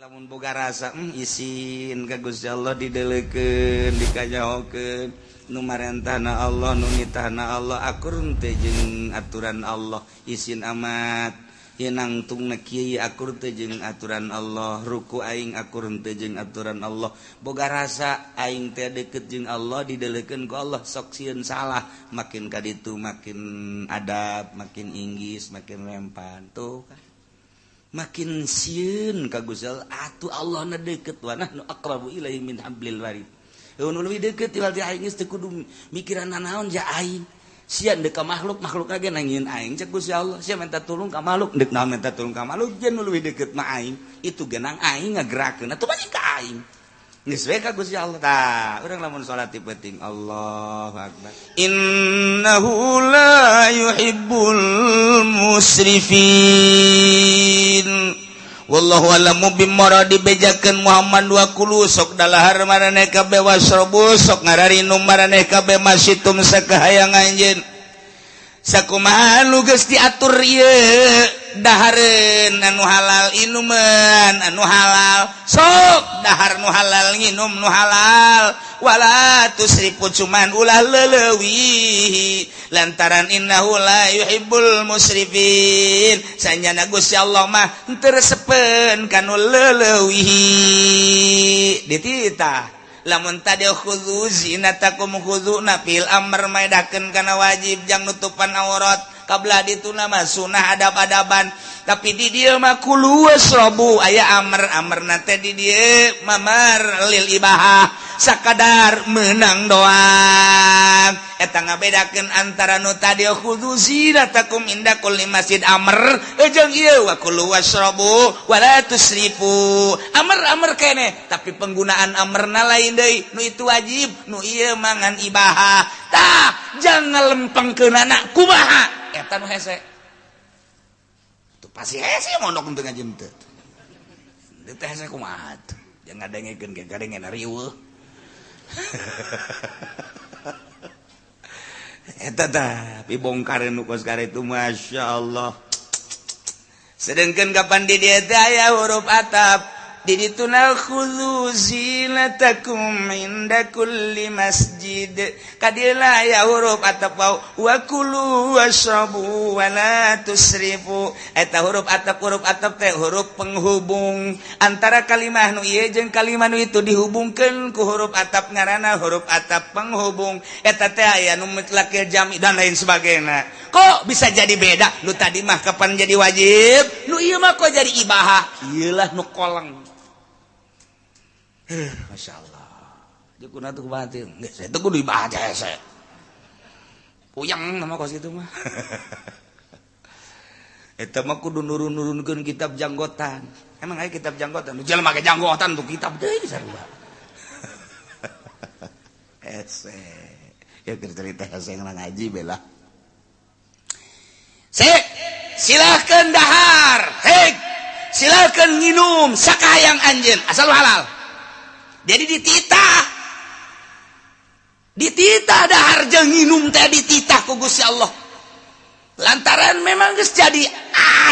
lamun boga rasa isin ka Gusti Allah dideleukeun dikajahokeun nu marentahna Allah nu nitahna Allah akur teh jeung aturan Allah isin amat ye nangtungna kieu akur teh jeung aturan Allah ruku aing akur teh jeung aturan Allah boga rasa aing teh deukeut jeung Allah dideleukeun ku Allah sok sieun salah makin ka ditu makin adab makin inggis makin rempan tuh kan makin sieun ka Gusti Allah atuh Allah na deukeut wa nahnu aqrabu ilaihi min hablil warid. Nu leuwih deukeut ti aing geus teu kudu mikiran naon ja aing. Sia deuk ka makhluk lagi nangieun aing cek Gusti Allah. Sia minta tulung ka makhluk deuk naon minta tulung ka makhluk jen nu leuwih deukeut mah aing. Itu genang aing ngagerakeun atuh banyak ka aing. Geus we ka Gusti Allah tah. Urang lamun salat ti penting Allahu akbar. Innahu la yuhibbul musrifin. Wallahu a'lamu bimaradi bejakeun Muhammad wa kulu sok dalahar maraneh kabeh wasrobu sok ngararinum maraneh kabeh masitum sakahayang anjeun. Sakumaha nu geus diatur ieu dahareun anu halal inuman anu halal sok dahar nu halal nginum nu halal wala tusrifu cuman ulah leulewi lantaran innahu la yuhibbul musrifin sanyana Gusti Allah mah teu resepen kanu leulewi dititah lamun tadi khudzu zinatakum khudzu'na fil amr maedakeun kana wajib jang nutupan aurat kabla dituna mah sunah adab-adaban tapi di dieu mah kulu wasrobu aya amr-amrna teh di dieu mamar lil ibahah sakadar meunang doang eta ngabedakeun antara nu tadi khudzu zinatakum inda kulli masjid amr jeung ieu wa kulu wasrobu wala tusrifu amr keneh tapi penggunaan amrna lain deui nu itu wajib nu ieu mangan ibahah tah jangan lempengkeunana kumaha eta nu hese tuh pasti hese mondok teu ngajem teu teu hese kumaha tuh jangan ngadengekeun ge gadengen riweuh eta tah pibongkareun nu kos itu masyaallah sedengkeun kapan di dieu teh aya huruf atap di dituna khudzu zinatakum inda kulli masjid kadila aya huruf atap wa kulu washrabu wala tusrifu eta huruf atap teh huruf penghubung antara kalimah nu ieu jeung kalimah nu itu dihubungkeun ku huruf atap ngaranna huruf atap penghubung eta teh aya nu mutlaq jami dan lain sebagainya kok bisa jadi beda nu tadi mah kapan jadi wajib nu ieu mah kok jadi ibahah ieu lah nu koleng. Masya Allah jukuna tuh batin nggak saya tuh kudu ibadah saya puyang nama kos itu mah itu mah kudu nurun-nurunkeun kitab janggotan emang aya kitab janggotan nu jelema make janggotan tuh kitab deui sarua ese ya cerita saya ngaji bela silakan dahar silakan nginum sakayang anjeun asal halal. Jadi dititah dahar jeung nginum teh dititah ku Gusti Allah. Lantaran memang geus jadi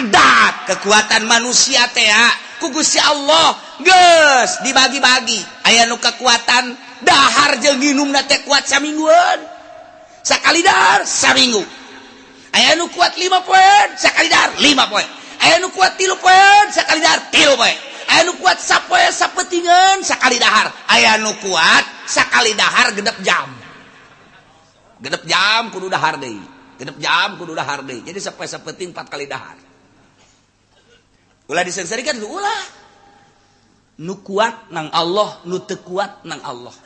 adat kekuatan manusia teh ku Gusti Allah geus dibagi-bagi. Aya nu kekuatan dahar jeung nginumna teh kuat samingguan. Sakali dahar saminggu. Aya nu kuat 5 poin, sakali dahar 5 poin. Aya nu kuat 3 poin, sakali dahar 3 poin. Aya nu kuat sapoe sapetingan sakali dahar aya nu kuat sakali dahar genep jam kudu dahar deui jadi sapoe sapeting 4 kali dahar ulah disengsarikeun ulah nu kuat nang Allah nu teu kuat nang Allah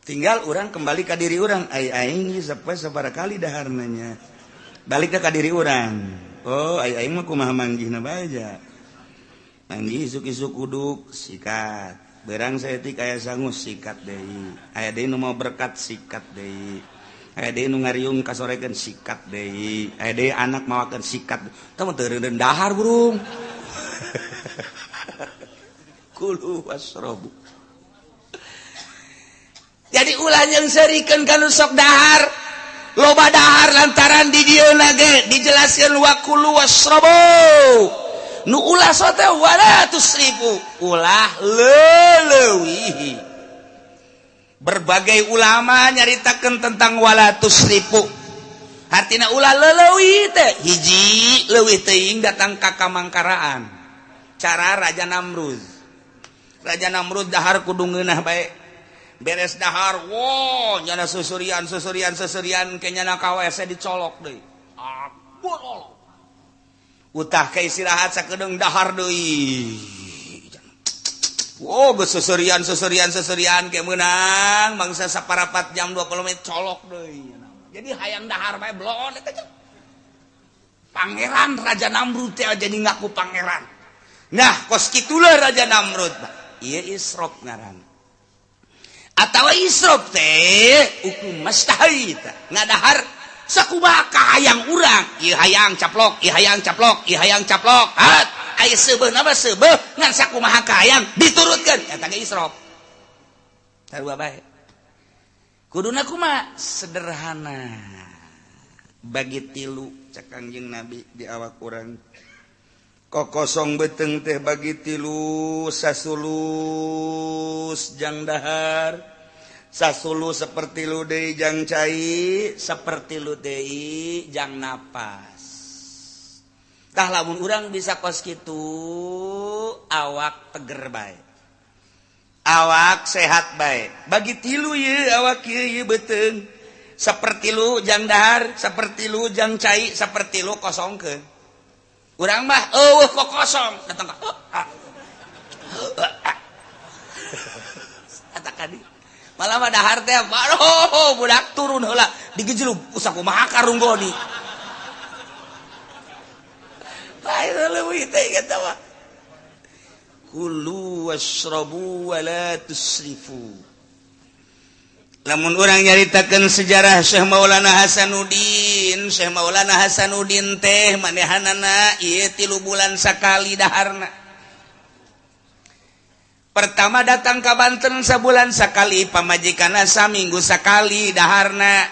tinggal urang kembali ka diri urang aing sapoe sabaraha kali daharna nya balik ka diri urang oh aing mah kumaha manggihna bae Nanggi isuk-isuk uduk sikat berang saeutik aya sangus sikat deui aya deui nu mau berkat sikat deui aya deui nu ngariung kasorekeun sikat deui aya deui anak mawakeun sikat tah teu reureun dahar burung kulu wasrobu jadi ulah nyeungsarikeun kanu sok dahar loba dahar lantaran di dieuna ge dijelaskeun wa kulu wasrobu nu ulah sote wala tusrifu ulah leuwih. Berbagai ulama nyaritakeun tentang wala tusrifu. Artina ulah leuwih teh hiji leuwih teuing datang ka kamangkaraan. Cara Raja Namrud. Raja Namrud dahar kudu ngeunah bae. Beres dahar, wow, nyana susurian kenyana ka WC dicolok deui. Ampun. Utah ke istirahat sakedeung dahar deui. Wow, geus susurian ke meunang mangsa saparapat jam 20 menit colok deui. Jadi hayang dahar bae blon eta. Pangeran Raja Namrud teh jadi ngaku pangeran. Nah, kos kitulah Raja Namrud. Ieu Isrop ngaran. Atawa Isrop teh hukum mustahil ngadahar sakumaha hayang urang ieu hayang caplok hat aya seubeuh na seubeuh ngan sakumaha hayang diturutkeun eta ge Isrop sarua bae kuduna kumaha sederhana bagi tilu cak Kangjeng Nabi di awak urang kokosong beteng teh bagi tilu sasulus jang dahar sasulus seperti lu deui jang cai seperti lu deui jang napas tah lamun urang bisa kos kitu awak teger bae awak sehat bae bagi tilu ye awak ye beteng seperti lu jang dahar seperti lu jang cai seperti lu kosongkeun urang mah kok kosong datang ka katakan malah mah dahar teh baru budak turun heula digejlug usah kumaha karunggoni bae leuwih teh eta mah kulu washrabu wa la tusrifu. Lamun urang nyaritakeun sejarah Syekh Maulana Hasanuddin teh manehanana ieu 3 bulan sakali daharna. Pertama datang ka Banten sabulan sakali, pamajikanna saminggu sakali daharna.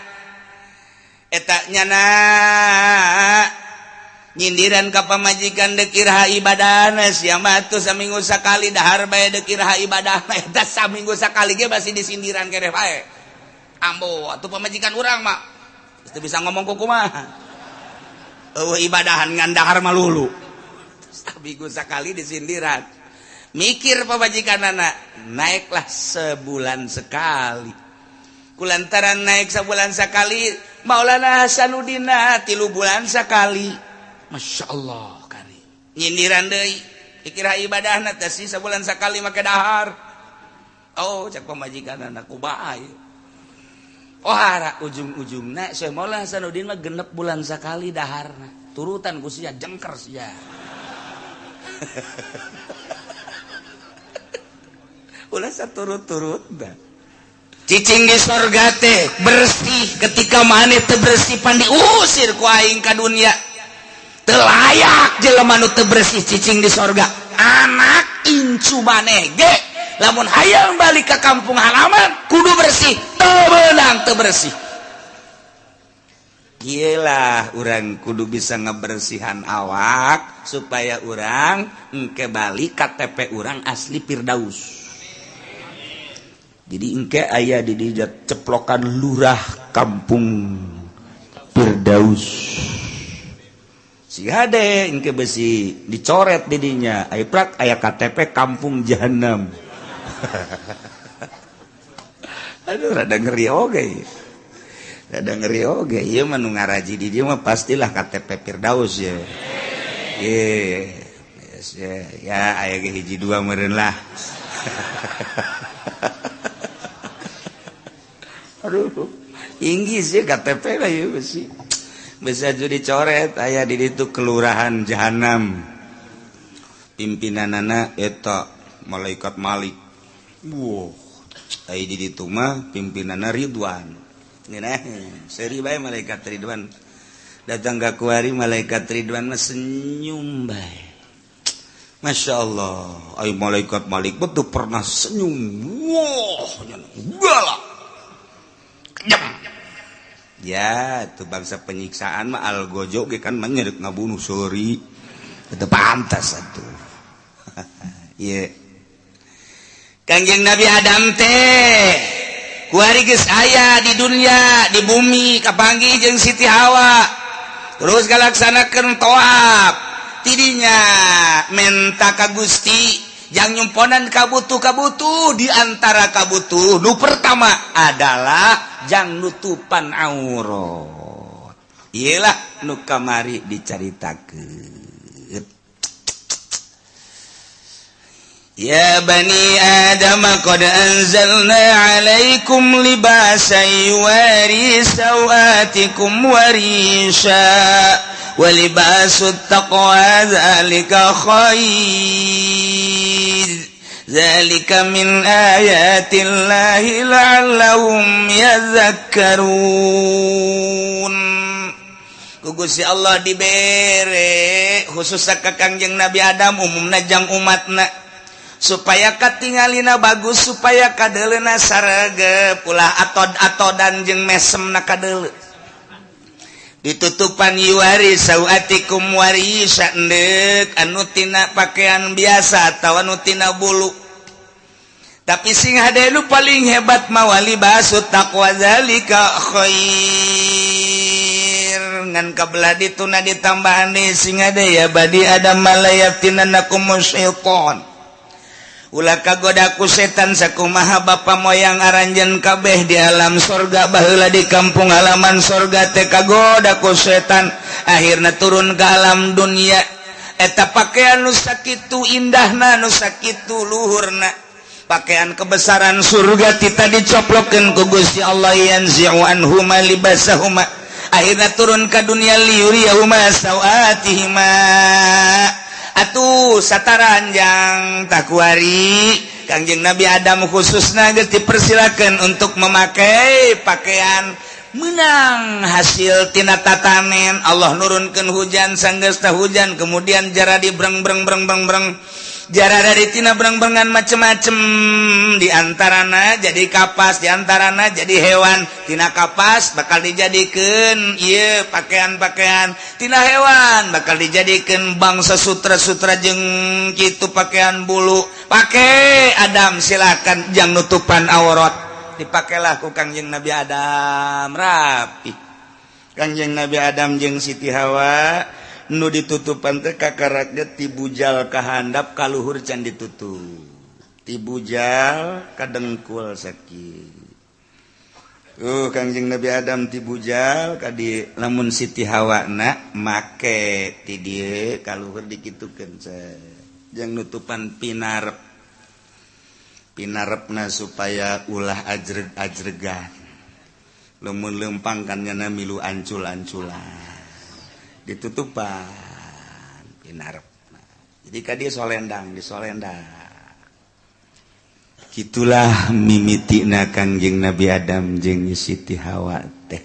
Eta nyana nyindiran ka pamajikan deuk iraha ibadahna sia mah atuh saminggu sakali dahar bae deuk iraha ibadahna eta saminggu sakali ge basi disindiran keneh bae. Ambo atuh pamajikan urang mah teu bisa ngomong kumaha ibadahan ngan dahar malulu saminggu sakali disindiran mikir pamajikanana naiklah sebulan sekali kulantaran naik sebulan sekali Maulana Hasanuddin 3 bulan sekali Masya Allah kari nyindiran deui dikira ibadahna teh sebulan sekali make dahar cak pamajikanana kubaha hara ujung-ujungna Syekh Maulana Hasanuddin mah 6 bulan sekali daharna. Turutan ku sia jengker sia. Ulah saturut-turut da. Cicing di sorga teh bersih ketika maneh teu bersih pan diusir ku aing ka dunya. Teu layak jelema nu teu bersih cicing di sorga. Anak incu maneh ge lamun hayang balik ke kampung halaman kudu bersih tebenang bersih gila urang kudu bisa ngebersihan awak supaya urang engke balik KTP urang asli Firdaus jadi engke aya di dinya ceplokan lurah kampung Firdaus si hade engke besi dicoret di dinya aya prak aya KTP kampung Jahanam. Aduh rada ngeri oge ieu mah nu ngaraji di dieu mah pastilah KTP Firdaus ya yes, ya aya ge hiji dua meureun lah aduh inggis ya KTP lah ieu besi bisa jadi coret aya di ditu kelurahan Jahanam pimpinanana eta malaikat Malik. Wow, ai di ditu mah pimpinanna Ridwan. Ngeunah, seri bae malaikat Ridwan. Datang ka kuari malaikat Ridwan mah senyum bae. Masya Allah, ai malaikat Malik betul pernah senyum. Wow, galak. Kejam. Ya, itu bangsa penyiksaan mah algojo ge kan mah nyeureuk ngabunuh seuri. itu pantas atuh. Ieu Kangjeng Nabi Adam teh kuari geus aya di dunia di bumi kapanggih jeung Siti Hawa terus galaksanakeun toab tidinya menta ka Gusti jang nyumponan kabutuh di antara kabutuh nu pertama adalah jang nutupan aurat iyalah nu kamari dicaritakeun. Ya bani Adam qad anzalna 'alaikum libasan yuwari sawatikum warisha wa libasut taqwa dzalika khair dzalika min ayatillahi la'allahum yadhakkarun. Gusti Allah dibere khusus ka Kangjeng Nabi Adam umumna jang umatna supaya katingalina bagus supaya kadeleuna sarege ulah atod-atodan jeung mesemna kadele ditutupan yuwari sawatikum warisa endek anu tina pakaian biasa atawa anu tina bulu tapi sing hade nu paling hebat mah walibasut taqwa zalika khair ngan kabelah dituna ditambahan sing hade ya badi Adam malayaftinanakum syaitan ulah kagoda ku setan sakumaha bapa moyang aranjeun kabeh di alam sorga baheula di kampung halaman sorga teh kagoda ku setan akhirna turun ke alam dunia eta pakaian nu sakitu indahna nu sakitu luhurna pakaian kebesaran surga kita dicoplokeun ku Gusti Allah yanzi'u anhuma libasahuma akhirna turun ke dunia liuriyahuma sawatihima atuh sataranjang takuari Kangjeng Nabi Adam khususna geus dipersilakeun untuk memakai pakaian menang hasil tina tatanen Allah nurunkeun hujan sanggeus tah hujan kemudian jara di breng jara dari tina breng-brengan macem-macem diantarana jadi kapas diantarana jadi hewan tina kapas bakal dijadikeun ieu pakaian-pakaian tina hewan bakal dijadikeun bangsa sutra-sutra jeung kitu pakaian bulu pake Adam silakan jang nutupan aurat dipakailah ku Kangjeng Nabi Adam rapi Kangjeng Nabi Adam jeung Siti Hawa nu ditutupan teh kakaraknya tibujal kahandap kaluhur can ditutup tibujal kadengkul sakit Kangjeng Nabi Adam tibujal kadi lamun Siti Hawa na make ti dieu kaluhur dikitukeun jeung nutupan pinarepna supaya ulah ajregan lamun leumpang kan nyana milu ancul-anculan ditutupan pinarep jadi kadi solendang disolendang gitulah mimitina Kangjeng Nabi Adam jeung Siti Hawa teh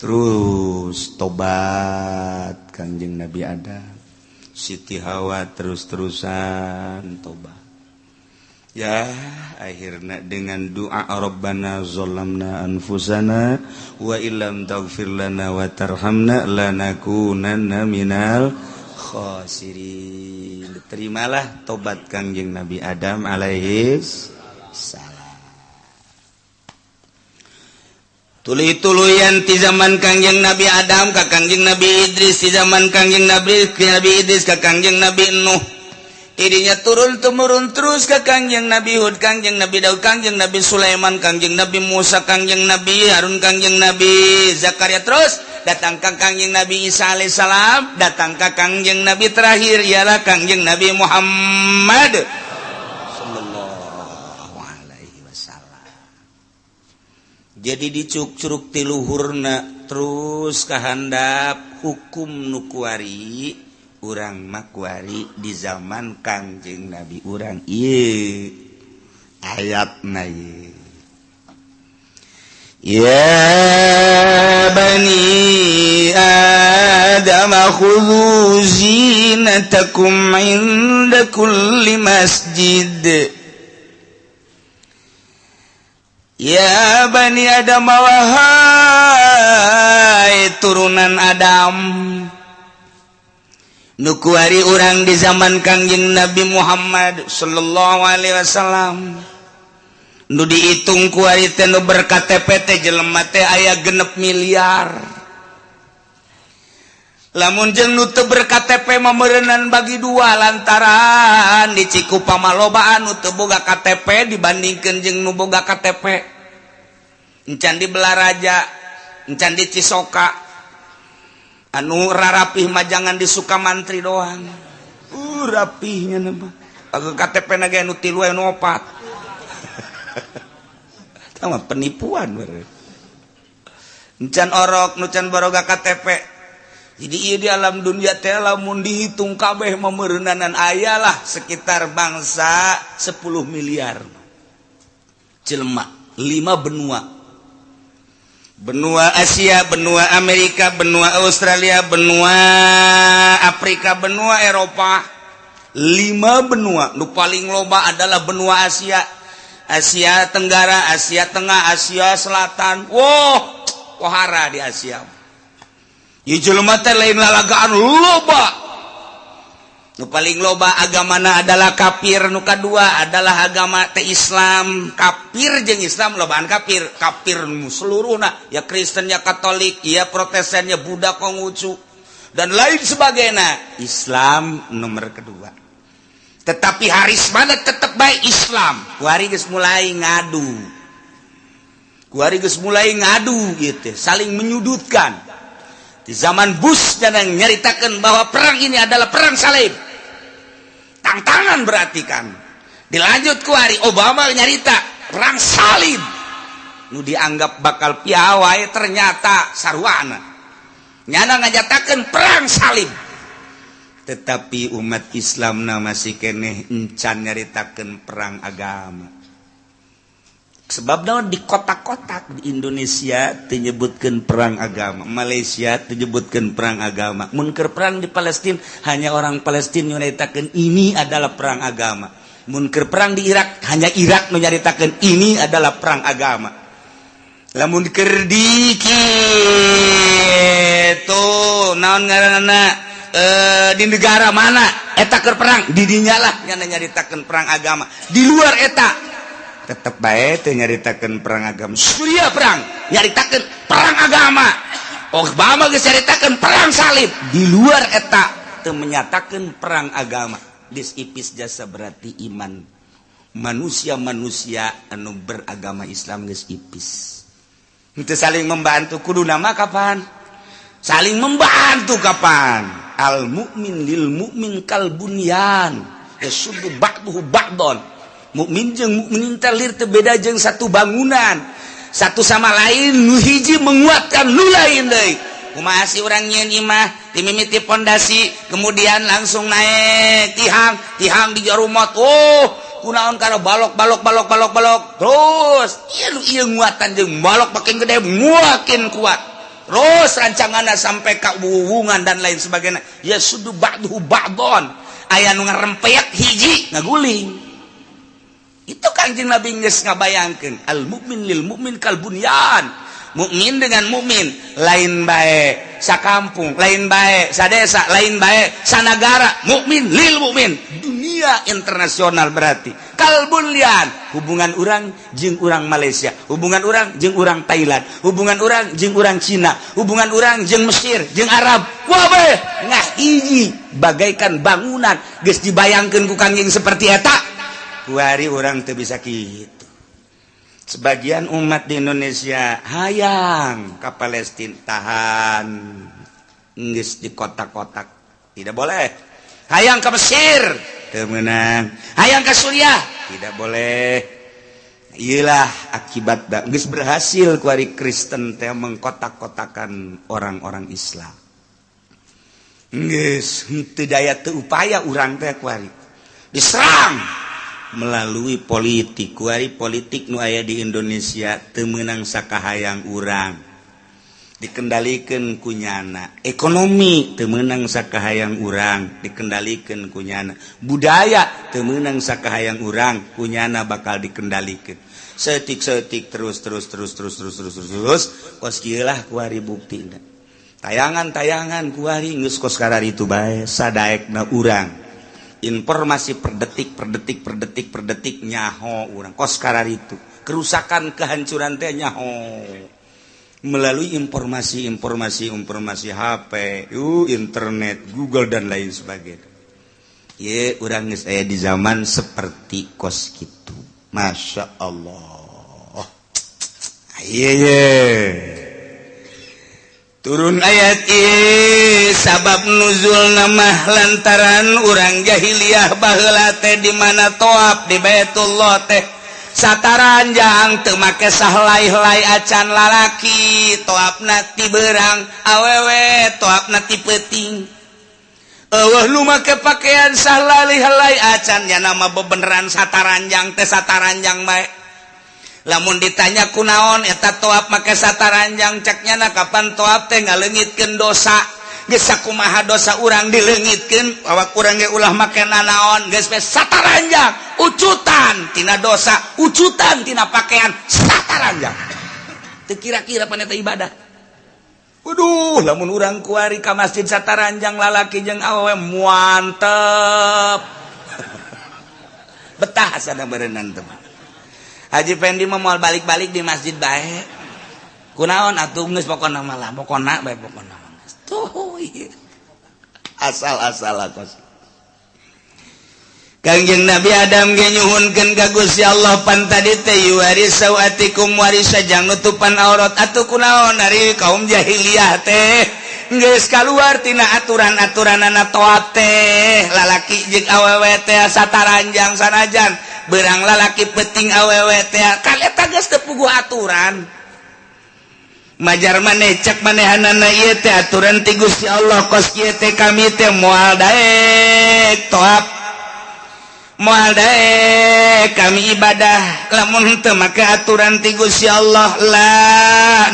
terus tobat Kangjeng Nabi Adam Siti Hawa terus-terusan tobat ya akhirnya dengan doa Rabbana zalamna anfusana wa illam taghfir lana wa tarhamna lanakunanna minal khasirin. Terimalah tobat Kangjeng Nabi Adam alaihi salam. Tuluy-tuluyan ti zaman Kangjeng Nabi Adam ka Kangjeng Nabi Idris ti zaman Kangjeng Nabi Idris ka Kangjeng Nabi Nuh tidinya turun-temurun terus ke Kangjeng Nabi Hud, Kangjeng Nabi Daud, Kangjeng Nabi Sulaiman, Kangjeng Nabi Musa, Kangjeng Nabi Harun, Kangjeng Nabi Zakaria terus datang ke Kangjeng Nabi Isa alaihissalam, datang ke Kangjeng Nabi terakhir ialah Kangjeng Nabi Muhammad sallallahu alaihi wasallam. Jadi dicuk-curug ti luhurna terus kahandap hukum nukuari urang makwari di zaman Kangjeng Nabi urang ieu ayatna ieu ya bani Adam khudhu zinatakum inda kulli masjid ya bani Adam wahai turunan Adam nukuari orang di zaman Kangjeng Nabi Muhammad sallallahu alaihi wasallam nu dihitung kuari teh nu berKTP teh jelema teh aya 6 miliar. Lamun jeung nu teu berKTP mameureunnan bagi dua lantaran di Cikupa malobaan nu teu boga KTP dibandingkeun jeung nu boga KTP. Encan di Belaraja, encan di Cisoka. Anu rarapih mah jangan di Sukamantri doang. Rapihnya nama. Pake KTP na ge anu 3 anu 4. Tama penipuan bener. Encan orok nu can boga KTP. Jadi ieu di alam dunia teh lamun dihitung kabeh mameureunnanan ayalah sekitar bangsa 10 miliar. Jelema 5 benua. Benua Asia, benua Amerika, benua Australia, benua Afrika, benua Eropa. 5 benua. Nu paling loba adalah benua Asia. Asia Tenggara, Asia Tengah, Asia Selatan. Wow, pohara di Asia. Ieu jelema teh lain lalagaan loba. Nu paling loba agamana adalah kafir, nu kadua adalah agama teh Islam. Kafir jeung Islam lobaan kafir. Kafir seluruhna, ya Kristen, ya Katolik, ya Protestan, ya Buddha, Konghucu dan lain sebagainya. Islam nomor kedua. Tetapi haris mana tetap baik Islam. Kuari geus mulai ngadu. Kuari geus mulai ngadu gitu, saling menyudutkan. Di zaman Bush dan yang nyaritakan bahwa perang ini adalah perang salib. Tantangan berarti kan. Dilanjut kuari Obama nyarita perang salib. Nu dianggap bakal piawai ternyata sarwana. Nyana ngajatakan perang salib. Tetapi umat Islam masih keneh encan nyaritakan perang agama. Sebab naon di kotak-kotak di Indonesia menyebutkan perang agama, Malaysia menyebutkan perang agama. Mun keur perang di Palestina hanya orang Palestina nyaritakeun ini adalah perang agama. Mun keur perang di Irak hanya Irak nyaritakeun ini adalah perang agama. Lamun keur di kitu naon ngaranna di negara mana eta keur perang di dinya lah nyaritakeun perang agama. Di luar eta tetap baik teh nyaritakeun perang agama. Suriah perang nyaritakeun perang agama. Obama geus nyaritakeun perang salib. Di luar eta teu menyatakeun perang agama. Dis ipis jasa berarti iman manusia-manusia anu beragama Islam geus ipis. Henteu saling membantu kudu nama kapan? Saling membantu kapan? Al mukmin lil mukmin kal bunyan. Yasuddu ba'duhu ba'don. Mukmin jeung mukmin telir teu beda jeung satu bangunan. Satu sama lain nu hiji menguatkan nu lain deui. Kumaha si urang nyieun imah dimimiti pondasi kemudian langsung naik tihang di jarumot. Oh, kunaon kana balok. Terus ieu nguatan jeung balok makin gede makin kuat. Terus rancanganna sampai ka wuwungan dan lain sebagainya. Ya sudu ba'duhu ba'don. Aya nu ngarempeak hiji ngaguling. Itu Kangjeng Nabi geus ngabayangkeun al mukmin lil mukmin kal bunyan. Mukmin dengan mukmin lain bae sakampung, lain bae sadesa, lain bae sanagara. Mukmin lil mukmin dunia internasional berarti kal bunyan. Hubungan urang jeung urang Malaysia, hubungan urang jeung urang Thailand, hubungan urang jeung urang Cina, hubungan urang jeung Mesir, jeung Arab. Wah bae ngah hiji bagaikan bangunan geus dibayangkeun ku Kangjeng seperti eta. Kuari orang teu bisa kitu. Sebagian umat di Indonesia hayang ke Palestina tahan geus di kotak-kotak. Tidak boleh. Hayang ke Mesir teu meunang. Hayang ke Suriah tidak boleh. Iyalah akibat geus berhasil kuari Kristen teh mengkotak-kotakan orang-orang Islam. Geus henteu daya teu upaya urang teh kuari. Diserang melalui politik. Kuari politik nu aya di Indonesia teu meunang sakahayang urang. Dikendalikeun ku nyana. Ekonomi teu meunang sakahayang urang, dikendalikeun ku nyana. Budaya teu meunang sakahayang urang, ku nyana bakal dikendalikeun. Setik terus kos kieu lah kuari buktina. tayangan-tayangan kuari geus kos karar itu bae sadaekna urang informasi per detik nyaho urang kos karar itu kerusakan kehancuran teh nyaho melalui informasi HP internet Google dan lain sebagainya ye urang geus aya di zaman seperti kos kitu masya Allah turun ayat sabab nuzul nama lantaran urang jahiliyah baheula teh di mana toab di Baitullah teh sataranjang teu make sahelai-helai acan lalaki toabna ti beurang awewe toabna ti peuting eueuh nu make pakaian sahelai-helai acan nya nama bebeneran sataranjang teh sataranjang bae lamun ditanya kunaon eta toab make sataranjang ceknya na kapan toab teh ngaleungitkeun dosa geus sakumaha dosa urang dileungitkeun awak urang ge ulah make nanaon geus we sataranjang ucutan tina dosa ucutan tina pakaian sataranjang teu kira-kira pan eta ibadah waduh lamun urang kuari ka masjid sataranjang lalaki jeung awewe muantep betah sadang berenang teman Haji Fendi mah moal balik-balik di masjid bae. Kunaon atuh geus pokona mah lah, pokona bae pokona mah. Tuh ieu. Asal-asal kos. Kangjeng Nabi Adam ge nyuhunkeun ka Gusti Allah pan tadi teh yuwaris sawatikum warisa jang nutupan aurat atuh kunaon ari kaum jahiliyah teh geus kaluar tina aturan-aturanana toat teh lalaki jeung awewe teh sataranjang sanajan berang lalaki peting awewe teh kan eta geus teu puguh aturan majar maneh cek manehanana ieu teh aturan ti Gusti Allah kos kieu teh kami teh moal daek toab moal daek kami ibadah lamun teu make aturan ti Gusti Allah la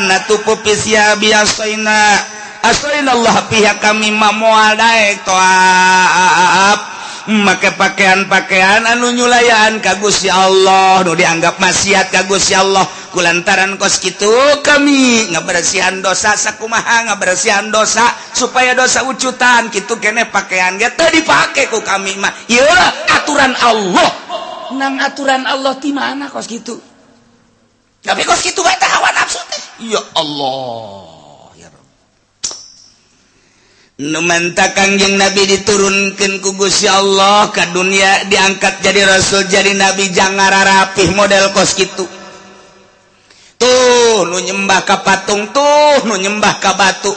natupu pisya biasaina asainallah pihak kami mah moal daek toab make pakaian-pakaian anu nyulayan ka Gusti Allah nu dianggap maksiat ka Gusti Allah kulantaran kos kitu kami ngabersihan dosa sakumaha ngabersihan dosa supaya dosa ucutan kitu keneh pakaian ge teu dipake ku kami mah ieu aturan Allah nang aturan Allah ti mana kos kitu tapi kos kitu bae teh hawa nafsu teh ya Allah numanta Kangjeng Nabi diturunkeun ku Gusti Allah ka dunia diangkat jadi rasul jadi nabi jangan rapih model kos kitu tuh nu nyembah ka patung tuh nu nyembah ka batu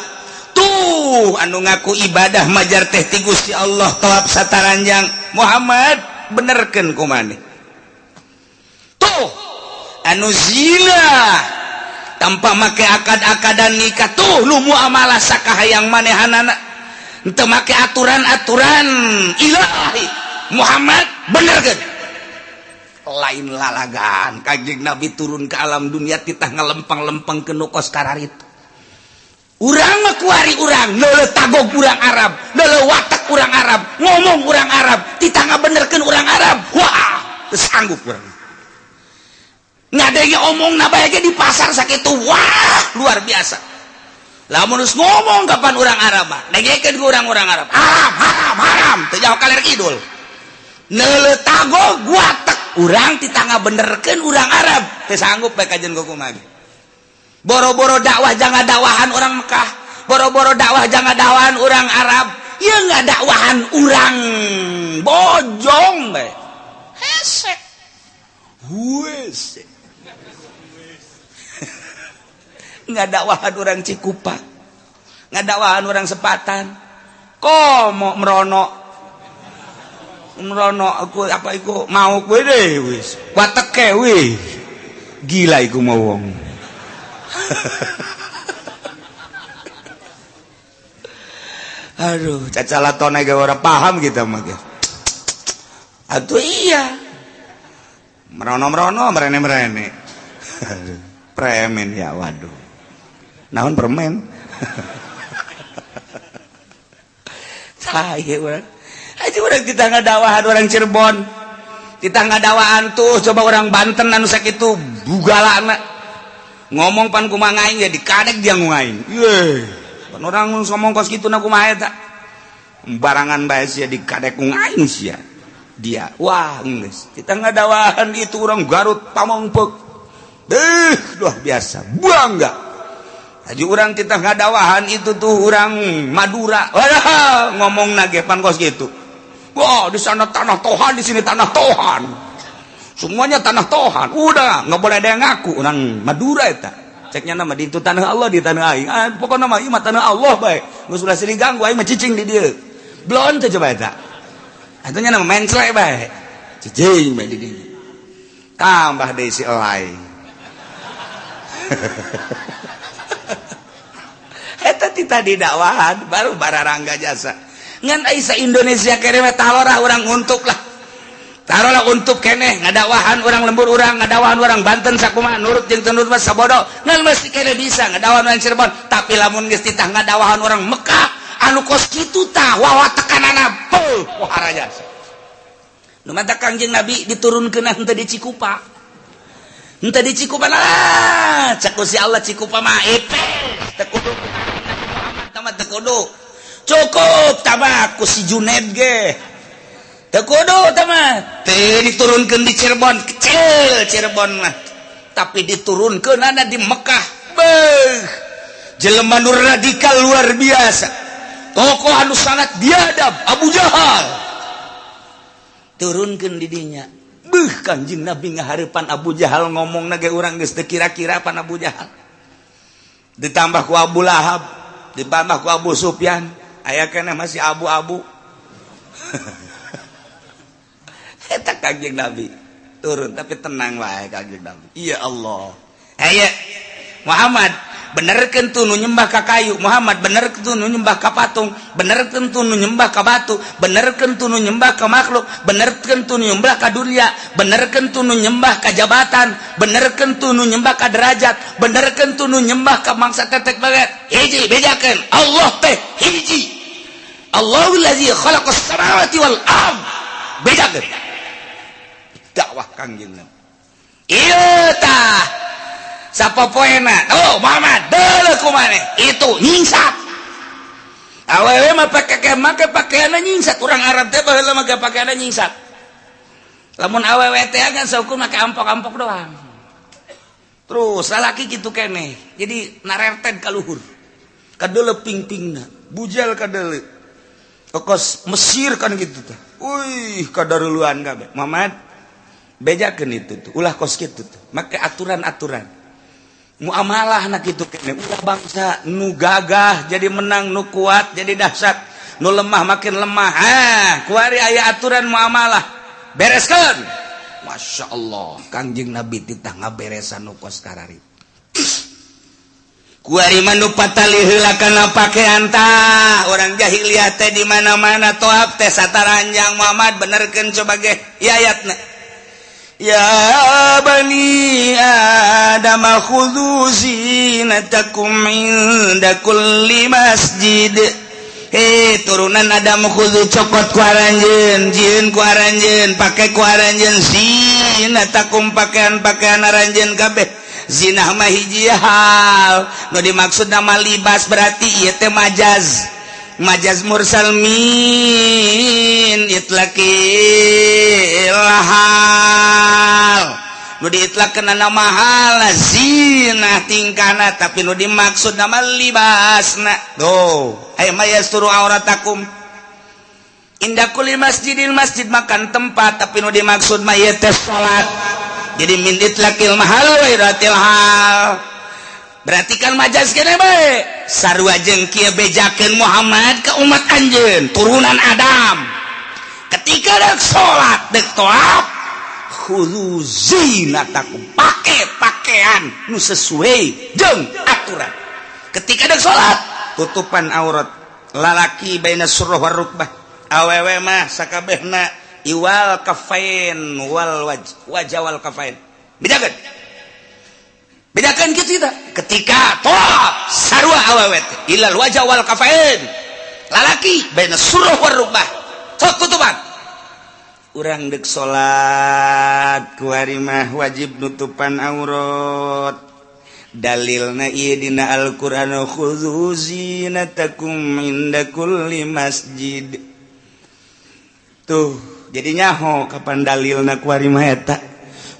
tuh anu ngaku ibadah majar teh ti Gusti Allah toab sataranjang Muhammad benerkeun ku maneh tuh anu zina tanpa make akad-akadan nikah tuh lu muamalah sakahayang manehanana teu make aturan-aturan ilahi Muhammad benerkeun lain lalagan Kangjeng Nabi turun ke alam dunia titah ngalempang-lempang ke kos kararit urang mah kuari urang leuleuh tagog urang Arab leuleuh watak urang Arab ngomong urang Arab titah ngabenerkeun urang Arab wah teu sanggup urang ngadenge omongna bae ge di pasar sakitu wah luar biasa lamun geus ngomong kapan urang Arab dengekeun ku urang-urang Arab haram teu jauh kaler kidul neuleuh tagog watak urang titah ngabenerkeun urang Arab teu sanggup bae kajen kumaha boro-boro dakwah jangan dakwahan orang Mekah boro-boro dakwah jangan dakwahan urang Arab ieu ngadakwahan urang bojong bae hese huese ngadakwahan orang Cikupa ngadakwahan orang Sepatan komo merono aku apa iku mau kowe deh wis wateke we gila iku mau wong aduh cacalatona ge ora paham kita mah ge atuh iya merono merene premen ya waduh naon permen saya urang aja urang kita ngadawahan orang Cirebon kita ngadawahan tuh coba orang Banten anu sakitu bugalana ngomong pan kumaha ngaing ya dikadek dia ngaing ye orang ngomong kos gitu na kumaha eta barangan bae sia dikadekung aing sia dia wah geus kita ngadawahan itu orang Garut Pamongpeuk luar biasa bangga aja orang kita ngadawahan itu tuh orang Madura wah ngomong nage pan kos gitu wah di sana tanah Tuhan di sini tanah Tuhan semuanya tanah Tuhan udah nggak boleh ada yang ngaku orang Madura eta ceknya nama di itu tanah Allah di tanah aing pokoknya nama ieu mah tanah Allah bae geus ulah sering ganggu aing mah cicing di dieu blon teh coba eta atunya nama menclek bae cicing bae di dieu tambah deui si elai eta tadi dakwahan baru bararangga jasa ngan aya Indonesia kene mah talorah urang untuk lah taruhlah untuk keneh ngadawahan orang lembur orang ngadawahan orang Banten sakumaha nurut jeung teu nurut mah sabodo ngan mesti keneh bisa ngadawahan orang Cirebon tapi lamun geus ditah ngadawahan orang Mekah anu kos kitu tah wawa tekanana pohara jasa nu mata Kangjeng Nabi diturunkeun henteu di Cikupa henteu di Cikupa lah cak si Allah Cikupa mah teu kudu Muhammad tah teu kudu cukup tah ku si Junaid ge kudu teman diturunkan di Cirebon kecil Cirebon mah tapi diturunkan ada di Mekah jelema nur radikal luar biasa tokoh anu sangat biadab Abu Jahal turunkan di dinya Kanjeng Nabi ngahareupan Abu Jahal ngomong nage urang geus teu kira-kira pan Abu Jahal ditambah ku Abu Lahab ditambah ku Abu Sufyan aya keneh masih abu-abu eta Kanjeng Nabi turun tapi tenang wae Kanjeng Nabi iya Allah aya Muhammad benerkeun tuh nu nyembah ka kayu Muhammad benerkeun tuh nu nyembah ka patung benerkeun tuh nu nyembah ka batu benerkeun tuh nu nyembah ka makhluk benerkeun tuh nu nyembah ka dunia benerkeun tuh nu nyembah ka jabatan benerkeun tuh nu nyembah ka derajat benerkeun tuh nu nyembah ka mangsa tetek banget hiji bedakeun Allah teh hiji Allahul ladzi khalaqas samawati wal ard bedakeun dakwah Kangjeng Nabi ieu tah sapopoena oh Muhammad deuleu kumaneh itu nyingsat awewe mah make pakaianna nyingsat urang Arab teh baheula make pakaianna nyingsat lamun awewe teh kan saukur make ampok-ampok doang terus lalaki kitu keneh jadi narerten ka luhur kadeuleu ping-pingna bujal kadeuleu kos Mesir kan gitu teh uih kadaruluan kabeh Muhammad bejakeun itu tuh ulah kos kitu tuh make aturan-aturan muamalah na kitu kene ulah bangsa nu gagah jadi menang nu kuat jadi dahsyat nu lemah makin lemah kuari aya aturan muamalah bereskeun Masya Allah Kangjeng Nabi titah ngaberesan nu kos karari kuari manu patali heula kana pakaian tah orang jahiliyah teh di mana-mana toab teh sataranjang Muhammad benerkeun coba ge ayatna Ya bani Adam khudhu zinatakum inda kulli masjid turunan Adam khudhu cokot ku aranjeun jieun ku aranjeun pake ku aranjeun zinatakum pakaian-pakaian aranjeun kabeh zinah mah hiji hal nu dimaksud nama libas berarti ieu teh majaz mursal min itlaqil hal nu diitlakeun nama hal zina tingkana tapi nu dimaksud nama libasna tuh ay mayasturu auratakum inda kulli masjidil masjid makan tempat tapi nu dimaksud mah ieu teh salat jadi min itlaqil mahal wa iratil hal berarti kan majaz kene bae sarua jeung kieu bejakeun Muhammad ka umat anjeun turunan Adam ketika deuk salat deuk tawaf khudzu zinatakum pake pakaian nu sesuai jeung aturan ketika deuk salat tutupan aurat lalaki baina surah war rukbah awewe mah sakabehna iwal kafain wal wajh wal kafain bedakeun bedakan gitu kita ketika tawaf sarua awet ilal wajah wal kafain lalaki baina surah war rukbah sok tutupan urang deuk salat kuari mah wajib nutupan aurat dalilna ieu dina Al-Qur'an khudzu zinatakum inda kulli masjid. Tuh jadi nyaho kapan dalilna kuari mah eta.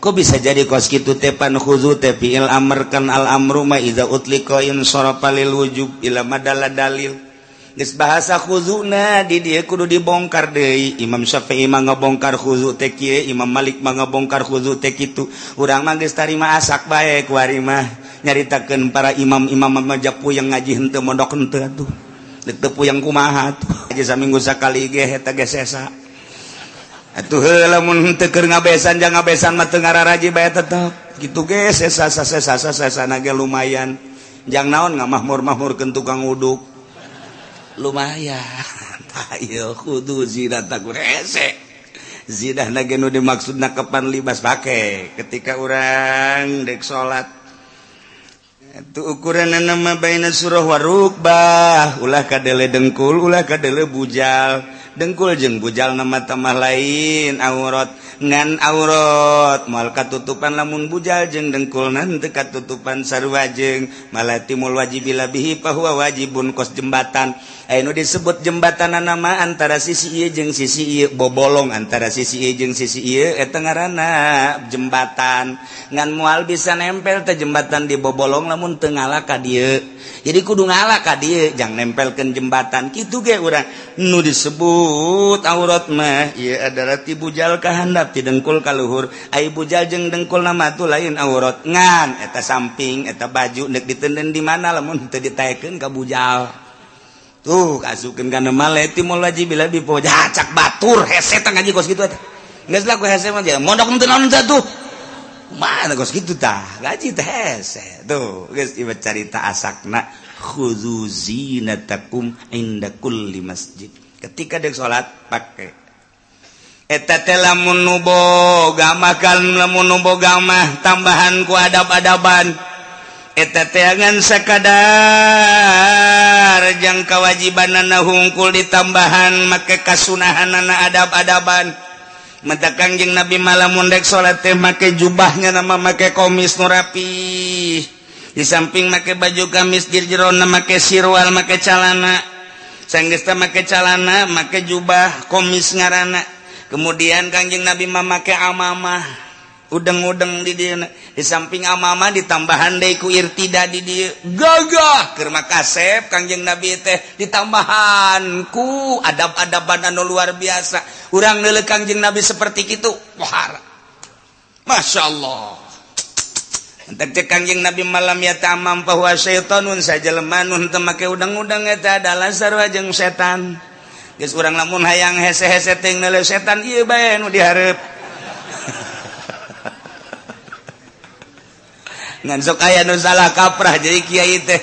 Kok bisa jadi kos kitu teh pan khudzu teh fi'il amr kan al amru ma idza utliqa in sarafa lil wujub ila madalla dalil. Geus bahasa khuzuna di dieu kudu dibongkar deui. Imam Syafi'i mah ngabongkar khudzu teh kieu, Imam Malik mah ngabongkar khudzu teh kitu. Urang mah geus tarima asak bae kuari mah nyaritakeun para imam-imam mah puyeng ngaji henteu mondok henteu atuh. Teu puyeng kumaha atuh. Aja saminggu sakali ge eta ge sesa. Atuh heula mun henteu keur ngabesan jang ngabesan mah teu ngararaji bae tetep. Kitu ge sesa-sesa ge lumayan. Jang naon ngamahmur-mahmurkeun tukang uduk. Lumayan. Tah ieu kudu zinatakum hese. Zinahna ge nu dimaksudna kapan libas pake ketika urang dek salat. Itu ukuranna mah baina surah wa rukbah, ulah kadele dengkul, ulah kadele bujal. Dengkul jeung bujal nama tamah lain aurat ngan aurat moal katutupan lamun bujal jeung dengkul teu katutupan sarua jeung malatimul wajibil bihi fa huwa wajibun kos jembatan. Anu disebut jembatan nama antara sisi ieu jeung sisi ieu, bobolong antara sisi ieu jeung sisi ieu eta ngaranna jembatan. Ngan moal bisa nempel teh jembatan di bobolong lamun teu ngalah ka dieu. Jadi kudu ngalah ka dieu jang nempelkeun jembatan kitu ge urang nu disebut aurat mah ieu adalah ti bujal ka handap ti dengkul ka luhur. Ai bujal jeung dengkul nama tu lain aurat ngan eta samping eta baju neuk diteuneun di mana lamun teu ditaekeun ka bujal. Tuh kasukeun kana malatimul wajibil bi poja cak batur hese tah ngaji kos kitu eta. Geus lah ku hese mah jeung mondok teu naon satu. Mana kos kitu tah gaji teh hese. Tuh geus ieu carita asakna khudzu zinatakum inda kulli masjid. Ketika dek salat pake eta teh lamun nu boga makan lamun nu boga mah tambahan ku adab-adaban. Eta teh ngan sakadar jang kawajibanana hungkul ditambahan make kasunahanana adab-adaban. Mata Kangjeng Nabi malamun dek salat teh make jubahnya nama make komis nu rapi. Di samping make baju kamis dirjerona make sirwal make calana. Sanggeus teh make calana make jubah komis ngaranna. Kemudian Kangjeng Nabi mah make amamah. Udeng-udeng di dieu di samping amamah ditambahan deui ku irtida di dieu gagah keur makasep Kangjeng Nabi teh ditambahan ku adab-adaban anu luar biasa. Urang neuleuk Kangjeng Nabi seperti kitu wah masyaallah. Entek cek Kangjeng Nabi malam ya tamam bahwa syaitanun sajelema nu teu make udeng-udeng eta adalah sarua jeung setan. Geus urang lamun hayang hese-hese teh neuleuk setan ieu bae nu dihareup. Ngan sok aya nu salah kaprah jadi kiai teh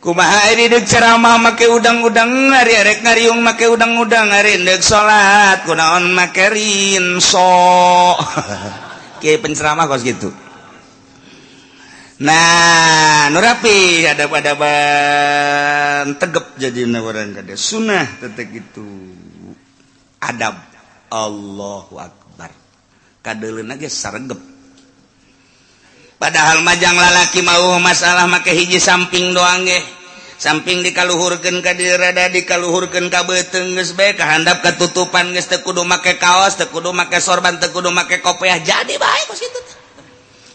kumaha ari deuk ceramah make udang-udang ari rek ngariung make udang-udang ari deuk salat kunaon make rinso. Kiai penceramah kos gitu. Nah nu rapi adab-adaban tegep jadina urang kada sunah teh kitu adab. Allahu akbar kadeuleuna ge saregep. Padahal majang lalaki mau masalah make hiji samping doang ge. Samping dikaluhurkeun ka dieu rada dikaluhurkeun ka beuteung geus bae kahandap katutupan geus teu kudu make kaos, teu kudu make sorban, teu kudu make kopiah jadi bae kos kitu.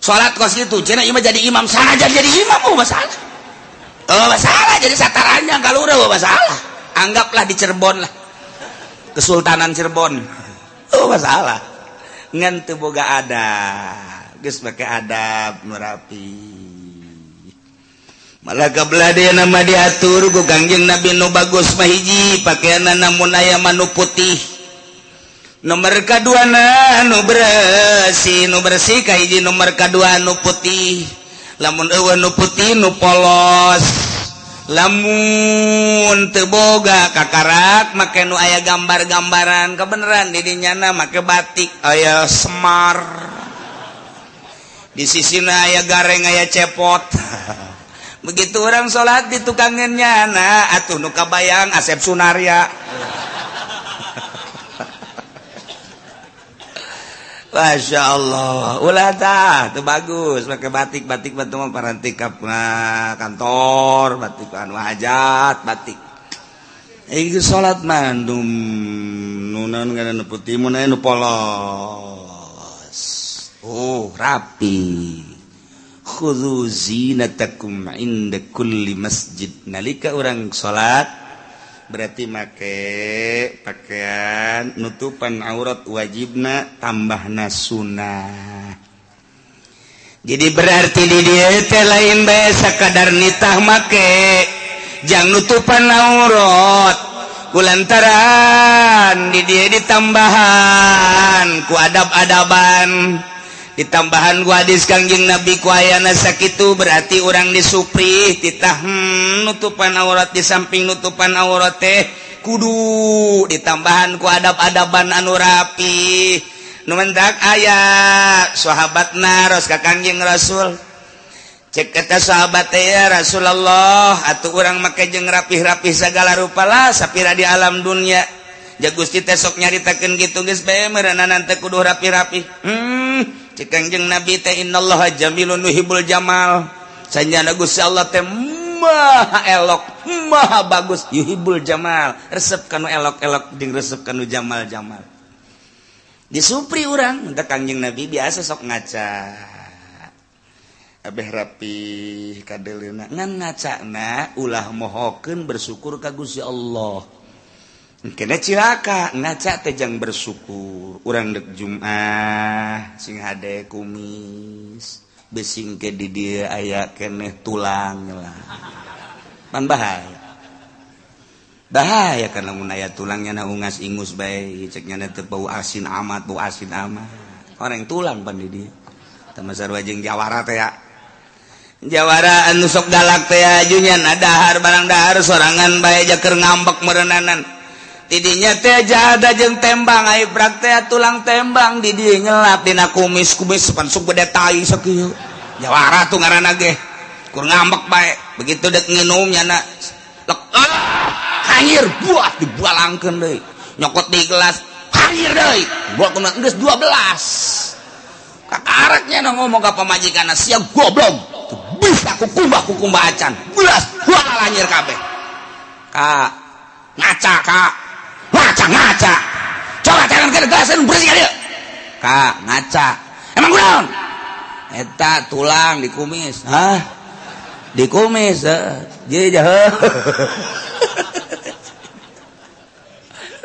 Salat kos kitu cenah ieu mah jadi imam saja jadi imam oh masalah. Oh masalah jadi satarannya kaluhur oh masalah. Anggaplah di Cirebon lah. Kesultanan Cirebon. Oh masalah. Ngan teu boga adab. Geus make adab merapi. Malah kabelah dia nama diatur ku Kangjeng Nabi nu bagus mah hiji pakaianna namun aya manu putih. Nomor kaduana nu bersih ka hiji nomor kadua nu putih. Lamun eueuh nu putih nu polos. Lamun teu boga kakarak make nu aya gambar-gambaran kebeneran di dinyana make batik aya semar. Di sisina aya gareng aya cepot. Begitu orang salat di tukangeunnya nah atuh nu kabayang Asep Sunaria. Masya Allah ulah tah itu bagus pakai batik batu mah paranti ka kantor batik anu hajat batik ieu salat mah nunan ngaranna putih mun aya nu polos rapi khudzu zinatakum inda kulli masjid nalika urang salat berarti make pakaian nutupan aurat wajibna tambahna sunnah. Jadi berarti di dieu teh lain bae sakadar nitah make jang nutupan aurat kulantaran di dieu ditambahan ku adab-adaban ditambahan ku hadis Kangjeng Nabi ku ayana sakitu berarti urang disupri titah nutupan aurat di samping nutupan aurat teh kudu ditambahan ku adab-adaban anu rapi nu mentak aya sahabatna ros ka Kangjeng Rasul cek kata sahabat teh ya Rasulullah atuh urang make jeung rapih-rapih sagala rupa lah sapira di alam dunya ja Gusti teh sok nyaritakeun kitu geus bae meureunan teh kudu rapi-rapi cek Kangjeng Nabi teh innallaha jamilun yuhibbul jamal sanjana Gusti Allah teh maha elok maha bagus yuhibbul jamal resep kanu elok-elok jeung resep kanu jamal-jamal disupri urang teh Kangjeng Nabi biasa sok ngaca abeh rapi kadeleuna ngan ngacana ulah mohokeun bersyukur ka Gusti Allah kena cilaka ngaca teh jang bersyukur urang dek Jumat sing hade kumis besing ke di dieu aya keneh tulang lah pan bahaya kana mun aya tulangnya na ungas ingus bae ceknya teh bau asin amat orang tulang pan di dieu teh masarwa jeung jawara teh ya jawara anu sok galak teh ajunya dahar barang dahar sorangan bae ja keur ngambek meureunanan tidinya teh jada jeung tembang ai prak teh tulang tembang di dieu ngelap dina kumis pan sok gede tai sakieu jawara tuh ngaranna ge kur ngambek bae begitu dek nginum nyana hanyir buah dibualangkeun deui nyokot di gelas hanyir deui buah kuna geus 12 kakareknya ngomong ka pamajikanna sia goblok bisa kukumbah acan belas buah hanyir kabeh ka ngaca coba jangan ke gelasan bersih kali kak ngaca emang kunaon eta tulang di kumis di kumis jadi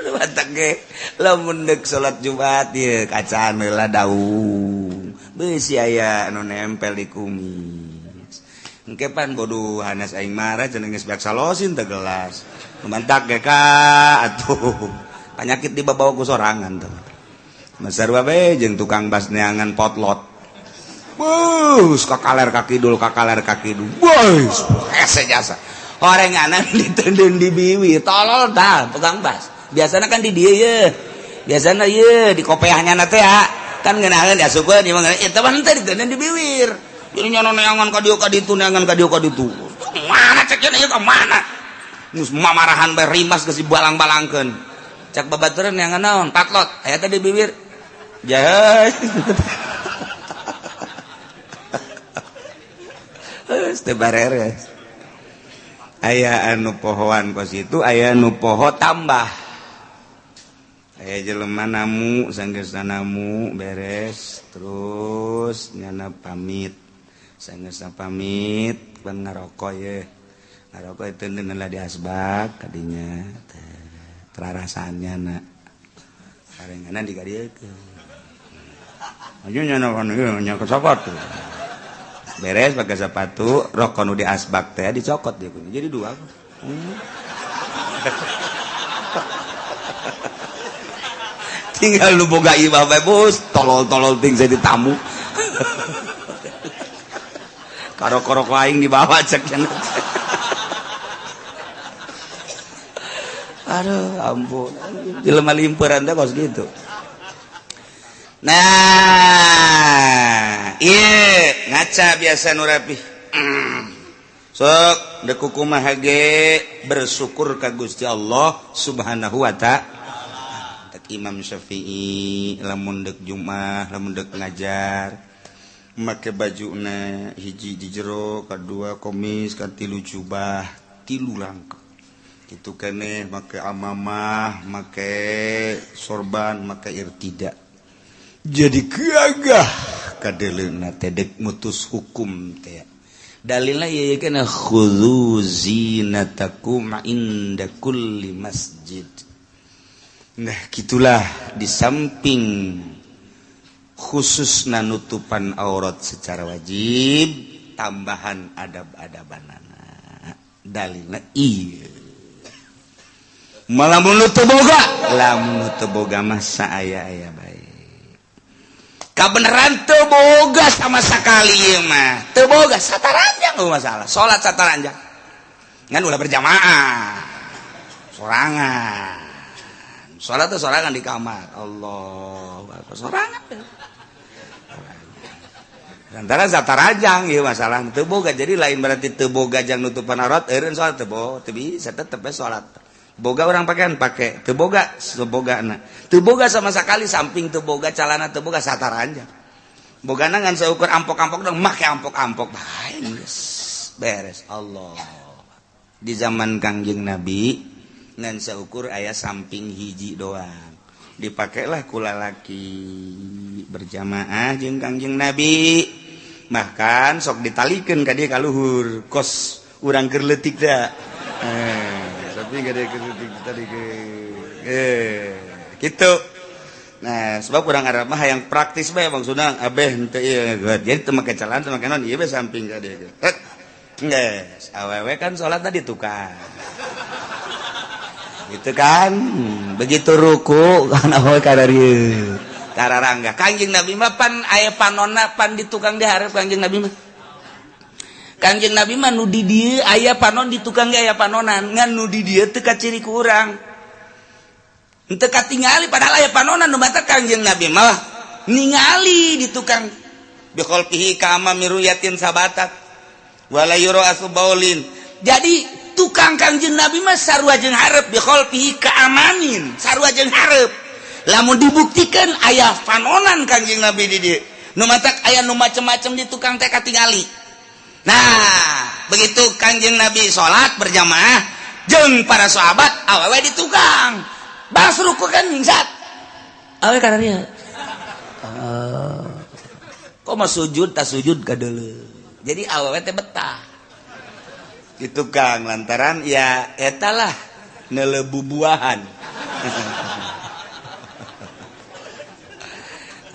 lu batak ge lamun deuk salat Jumat ieu kacaan heula daung beusi aya anu nempel di kumis engke pan bodoh hanas aing marah cenah geus beak salosin teh gelas mantak ge ka atuh penyakit dibawa ku sorangan tuh masarwa bae jeung tukang bas neangan potlot bus kakaler kaki dul bus hese jasa horenganan ditendun di biwi tolol tah tukang bas biasana kan di dieu ye biasana ye di kopeahnya na teh kan ngeunaheun asukeun ieu mah eta mah teh ditendun di bibir jadi nyono neangan ka dieu ka ditu neangan ka dieu ka ditu mana cek ieu ka mana mus mamarahan bae rimas geus dibalang-balangkeun cak babaturan yang naon patlot aya teh di bibir jahe teu bareres aya anu pohoan kos itu aya anu poho tambah aya jelema namu sanggeusna namu beres terus nyana pamit sanggeusna pamit ban ngaroko ye ngaroko itu nela di asbak kadinya terarasannya nak karenganan digadiekeun aju nyana kan ieu nya ka sapatu beres pakai sepatu rok nu di asbak teh dicokot dia punya jadi 2 tinggal lu boga imah bae bos tolol-tolol ting saya ditamu karok-karok lain dibawa cek cenah aduh ampun jelema limperan teh kos gitu nah ieu ngaca biasa nu rapih sok deuk kumaha ge bersyukur ka Gusti Allah Subhanahu wa ta'ala Imam Syafi'i lamun deuk Jumat lamun deuk ngajar make bajuna hiji di jero kadua komis katilu jubah tilu langkah kitu keneh make amamah make sorban make irtida jadi gagah kadeleuna teh dek mutus hukum teh dalilna ieu kana khudzu zinatakum inda kulli masjid. Nah gitulah di samping khusus nutupan aurat secara wajib tambahan adab-adabanana dalilna ieu malamun teu boga lamun teu boga mah saaya-aya bae kabeneran teu boga sama sakali ieu mah teu boga sataranjang masalah salat sataranjang ngan ulah berjamaah sorangan salat teh sorangan di kamar Allahu akbar sorangan antara satarajang ieu masalah teu boga jadi lain berarti teu boga jang nutupan aurat eureun salat teu bisa tetep salat boga orang pakaian pake teu boga sebogana teu boga sama sekali samping teu boga calana teu boga sataranjang bogana ngan seukur ampok-ampok dong make ampok-ampok bae beres Allah di zaman Kangjeng Nabi ngan seukur aya samping hiji doang dipakailah ku lalaki berjamaah jeung Kangjeng Nabi bahkan sok ditalikeun ka dieu ka luhur kos urang keur leutik da tapi gede keur leutik tadi gitu nah sebab urang Arab mah hayang praktis bae maksudna abeh henteu ieu jadi teu make calana teu make naon ieu bae samping ka dieu geus awewe kan salat tadi tukang gitu kan begitu ruku kan ahoy kadarieu kararangga Kangjeng Nabi mah pan aya panonna pan di tukang dihareup Kangjeng Nabi mah Kangjeng Nabi mah nu di dieu aya panon di tukang ge aya panonan ngan nu di dieu teu kaciri ku urang henteu katingali padahal aya panonan nu batak Kangjeng Nabi mah ningali di tukang bi khalqihi ka amami ruyatin sabatat wala yura asbaulin jadi tukang Kangjeng Nabi mah sarua jeung hareup bi khalqihi ka amamin sarua jeung hareup lamun dibuktikan aya panonan Kangjeng Nabi di dieu nu matak aya nu macem-macem di tukang teh katingali nah begitu Kangjeng Nabi salat berjamaah jeung para sahabat awewe di tukang bas ruku kan mingsat awewe kadarieu kok mah sujud tak sujud kadeuleu jadi awewe teh betah itu Kang lantaran ya etalah neleububuahan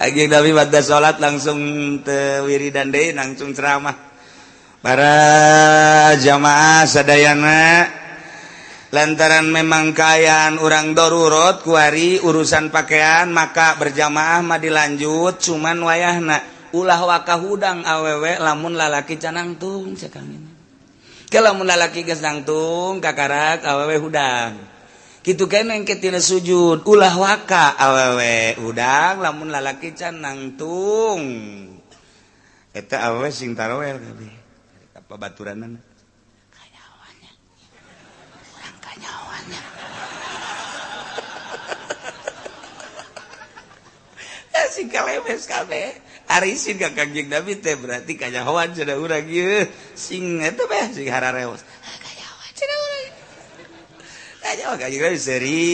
Kangjeng Nabi pada salat langsung teu wiridan deui langsung ceramah para jamaah sadayana lantaran memang kaayaan urang darurat kuari urusan pakaian maka berjamaah mah dilanjut cuman wayahna ulah wakahudang awewe lamun lalaki can nangtung cekang ini lamun lalaki geus nangtung kakarak awewe hudang kitu keneh engke tina sujud ulah waka awewe hudang lamun lalaki can nangtung eta awewe sing tarawel kabeh apa baturanana kanyawannya urang kanyawannya sing kalebes kabeh arisin ka Kangjeng Nabi teh berarti kanyawan cenah urang ieu sing eta bae sing harareos kanyawan cenah urang kanyawan Kangjeng Nabi seri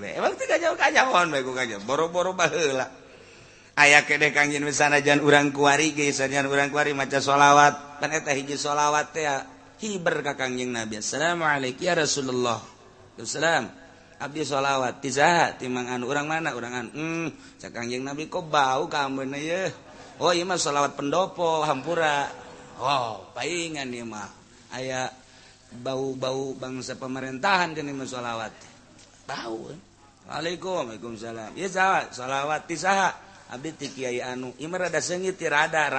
emang teh kanyawan bae ku kanyawan boro-boro baheula aya keneh Kangjeng Nabi sanajan urang kuari ge sanajan urang kuari maca sholawat kan eta hiji sholawat teh hiber ka Kangjeng Nabi assalamualaikum ya Rasulullah wassalam abdi sholawat tisaha timang anu urang mana urang anu cak Kangjeng Nabi kok bau ka ambeuna ye oh ieu mah sholawat pendopo hampura oh paingan ieu mah aya bau-bau bangsa pemerintahan kana mah sholawat bau Waalaikumsalam ieu saha sholawat tisaha abdi ti kiai anu ieu mah rada seungit ti rada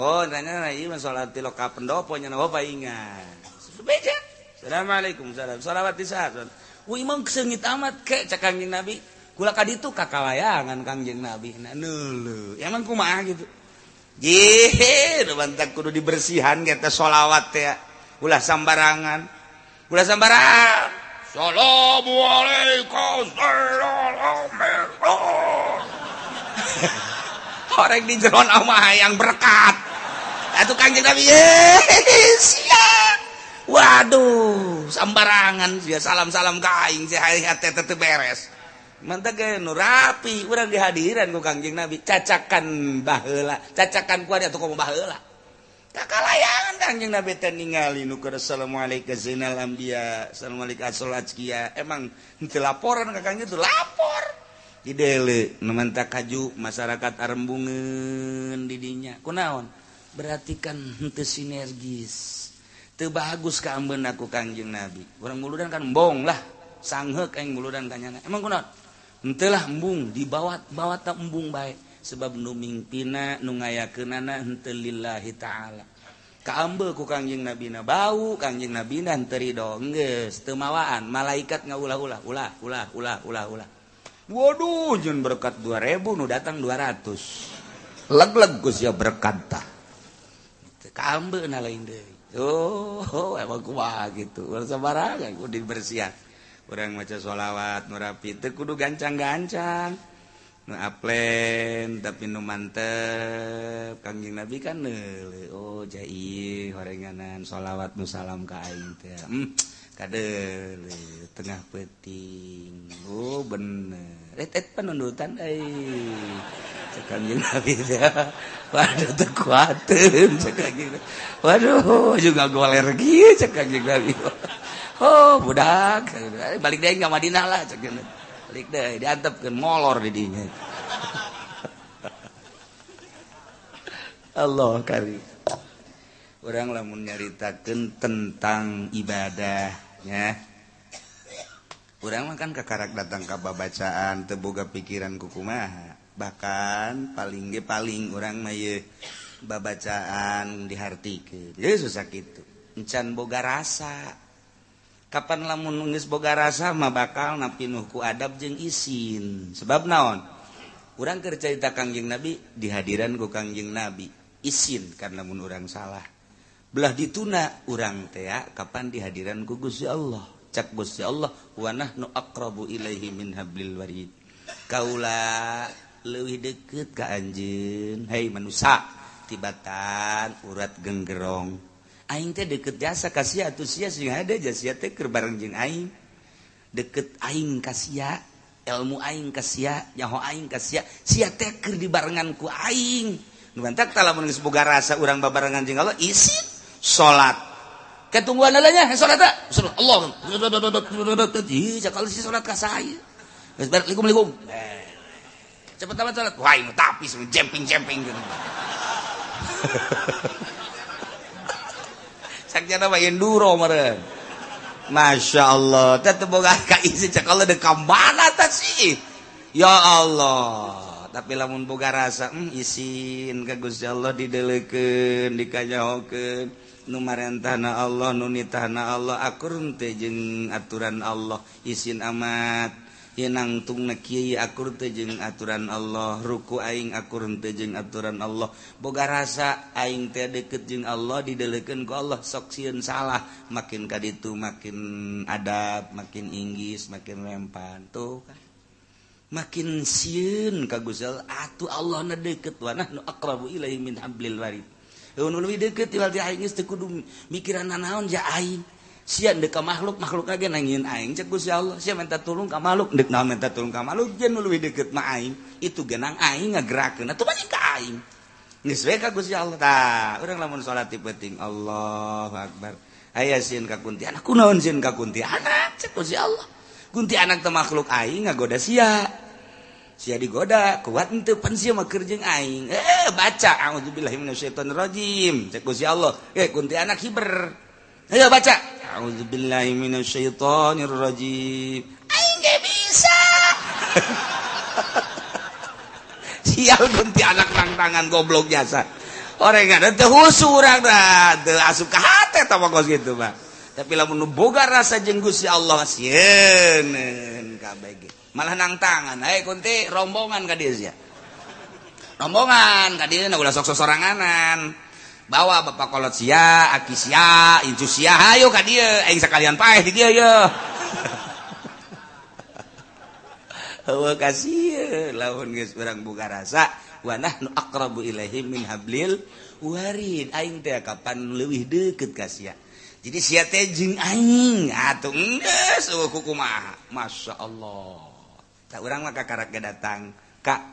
oh nanya ieu mah sholawat ti loka pendopo nya oh paingan beja assalamualaikum salam sholawat tisaha wih emang seungit amat ke cak Kangjeng Nabi kula kaditu kakalayangan Kangjeng Nabi nah neuleuh emang kumaha gitu jih bantak kudu dibersihan kita sholawat teh ulah sambarangan Assalamualaikum. Orang di jeron ama yang berkat. Atuh Kangjeng Nabi siap. Waduh, sambarangan sia salam-salam ka aing sia hate teu beres. Mantap ge nu rapi, urang dihadiran ku Kangjeng Nabi cacakan baheula, cacakan ku atuh komo baheula. Kakalayangan Kangjeng Nabi teh ningali nu keur assalamualaikum zainal anbiya, assalamualaikum asholazkiya. Emang henteu laporan ka Kangjeng itu lapor. Didele nu manta kaju masyarakat arembungeun di dinya. Kunaon? Berarti kan henteu sinergis. Teu bagus ka ambeun aku Kangjeng Nabi. Urang muludan kan embong lah. Sangheuk aing muludan kanyana. Emang kunaon? Henteu lah embung, dibawa ta embung bae. Sebab nu mingpina nu ngayakeunana henteu lillahi taala. Kaambeul ku Kangjeng Nabina bau, Kangjeng Nabina henteu ridho. Geus teu mawaan, malaikat ngaulah-ulah, ulah. Waduh, jeung berkat 2000 nu datang 200. Leg-leg Gus ya berkat tah. Kaambeuna lain deui. Oh, emang kumaha gitu. Urang sabarangan kudu dibersihan. Urang maca sholawat nu rapi teu kudu gancang-gancang. Nu aplen tapi nu mantep. Kangjeng Nabi kan neuleuh. Oh, jai horenganan sholawat nu salam ka aing teh. Kadeuleuh tengah peuting. Oh, bener. Penundutan euy. Cek Kangjeng Nabi teh. Waduh teu kuateun cek Kangjeng Nabi. Waduh, juga goler kieu cek Kangjeng Nabi. Oh, budak. Balik deui ka Madinah lah cek Kangjeng Nabi. Balik deui diantepkeun molor di dinya. Allah karim. Urang lamun nyaritakeun tentang ibadahnya. Urang mah kan kakarak datang ka babacaan teu boga pikiran ku kumaha. Bahkan paling urang mah ye babacaan dihartikeun. Ye susah kitu. Encan boga rasa. Kapan lamun geus boga rasa mah bakal napinuh ku adab jeung isin. Sebab naon? Urang keur carita Kangjeng Nabi dihadiran ku Kangjeng Nabi. Isin karena mun urang salah. Belah dituna urang teh kapan dihadiran ku Gusti Allah. Cak Gusti Allah wa nahnu aqrabu ilaihi min hablil warid. Kaula leuwih deukeut ka anjeun. Hei manusia, tibatan urat genggerong. Aing teh deukeut jasa ka sia atuh sia sing ada jasa teh keur bareng jeung aing. Deukeut aing ka sia, ilmu aing ka sia, nyaho aing ka sia, sia teh keur dibarengan ku aing. Nu mantak tah lamun geus boga rasa urang babarengan jeung Allah isin salat. Ketungguan nya salat teh. Allah. Ih, cakal si salat ka saya. Geus Assalamualaikum. Cepet amat salat. Wah, nu tapis jemping-jemping gitu. Sakjana mah enduro meureun. Masya Allah. Teh teu boga ka isi cakal de kambana tah sih. Ya Allah. Tapi lamun boga rasa isin ka Gusti Allah dideleukeun dikanyahokeun nu marentahna Allah nu nitahna Allah akur teh jeung aturan Allah isin amat ye nangtungna kieu akur teh jeung aturan Allah ruku aing akur teh jeung aturan Allah boga rasa aing teh deukeut jeung Allah dideleukeun ku Allah sok sieun salah makin ka ditu makin adab makin inggis makin mempan tuh kan makin sieun ka Gusti Allah atuh Allah na deukeut wa nahnu aqrabu ilaihi min hablil warid. Nu leuwih deukeut ti aing geus teu kudu mikiran naon ja aing. Sia deuk ka makhluk lage nangieun aing cek Gusti Allah. Sia minta tulung ka makhluk deuk naon minta tulung ka makhluk jen nu leuwih deukeut mah aing. Itu genang aing ngagerakeun atuh mah ka aing. Geus we ka Gusti Allah tah. Urang lamun salat ti penting Allahu akbar. Aya sieun ka kuntianak kunaon sieun ka kuntianak cek Gusti Allah. Kuntianak teh makhluk aing ngagoda sia. Sia digoda kuat henteu pan sia mah keur jeung aing. Baca a'udzubillahi minasyaitonir rajim. Cek Gusti Allah. Kuntianak hiber. Ayo baca. A'udzubillahi minasyaitonir rajim. Aing ge bisa. Sial kuntianak nang tangan goblok jasa. Orengan teu husu urang da, teu asup ka hate tah pokos kitu mah. Tapi lamun nu boga rasa jeung Gusti Allah sieun kabeh ge. Malah nang tangan, kunti rombongan ka dieu sia. Rombongan ka dieu ulah sok soranganan. Bawa bapak kolot sia, aki sia, incu sia, hayu ka dieu, aing sakalian paeh di dieu yeuh. hawa kasih lawan geus urang boga rasa wa nahnu aqrabu ilaihi min hablil warid aing teh kapan leuwih deukeut ka sia jadi sia teh jeung aing atuh geus kumaha masyaallah tak urang mah kakaraga datang ka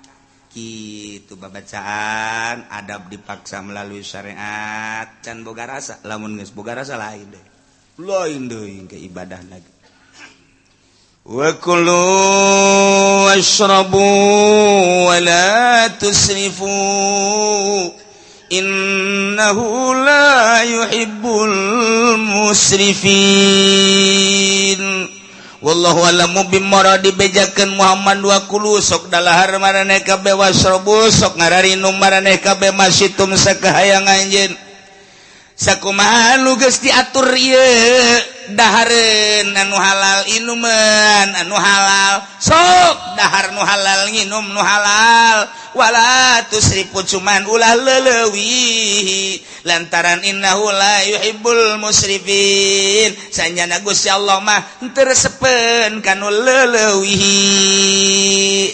kitu babacaan adab dipaksa melalui syariat can boga rasa lamun geus boga rasa lain deui ke ibadah lagi wa kulu washrabu wa la tusrifu innahu la yuhibbul musrifin wallahu alamu bimaradi bejakeun Muhammad wa kulu sok dalahar maraneh kabeh washrabu sok ngararinum maraneh kabeh masitum sakahayang anjeun sakumaha nu geus diatur ieu dahareun anu halal inuman anu halal sok dahar nu halal nginum nu halal wala tusrifu cuman ulah leuleuwih lantaran innahu la yuhibbul musrifin sanjana Gusti Allah mah teu resepen kanu leuleuwih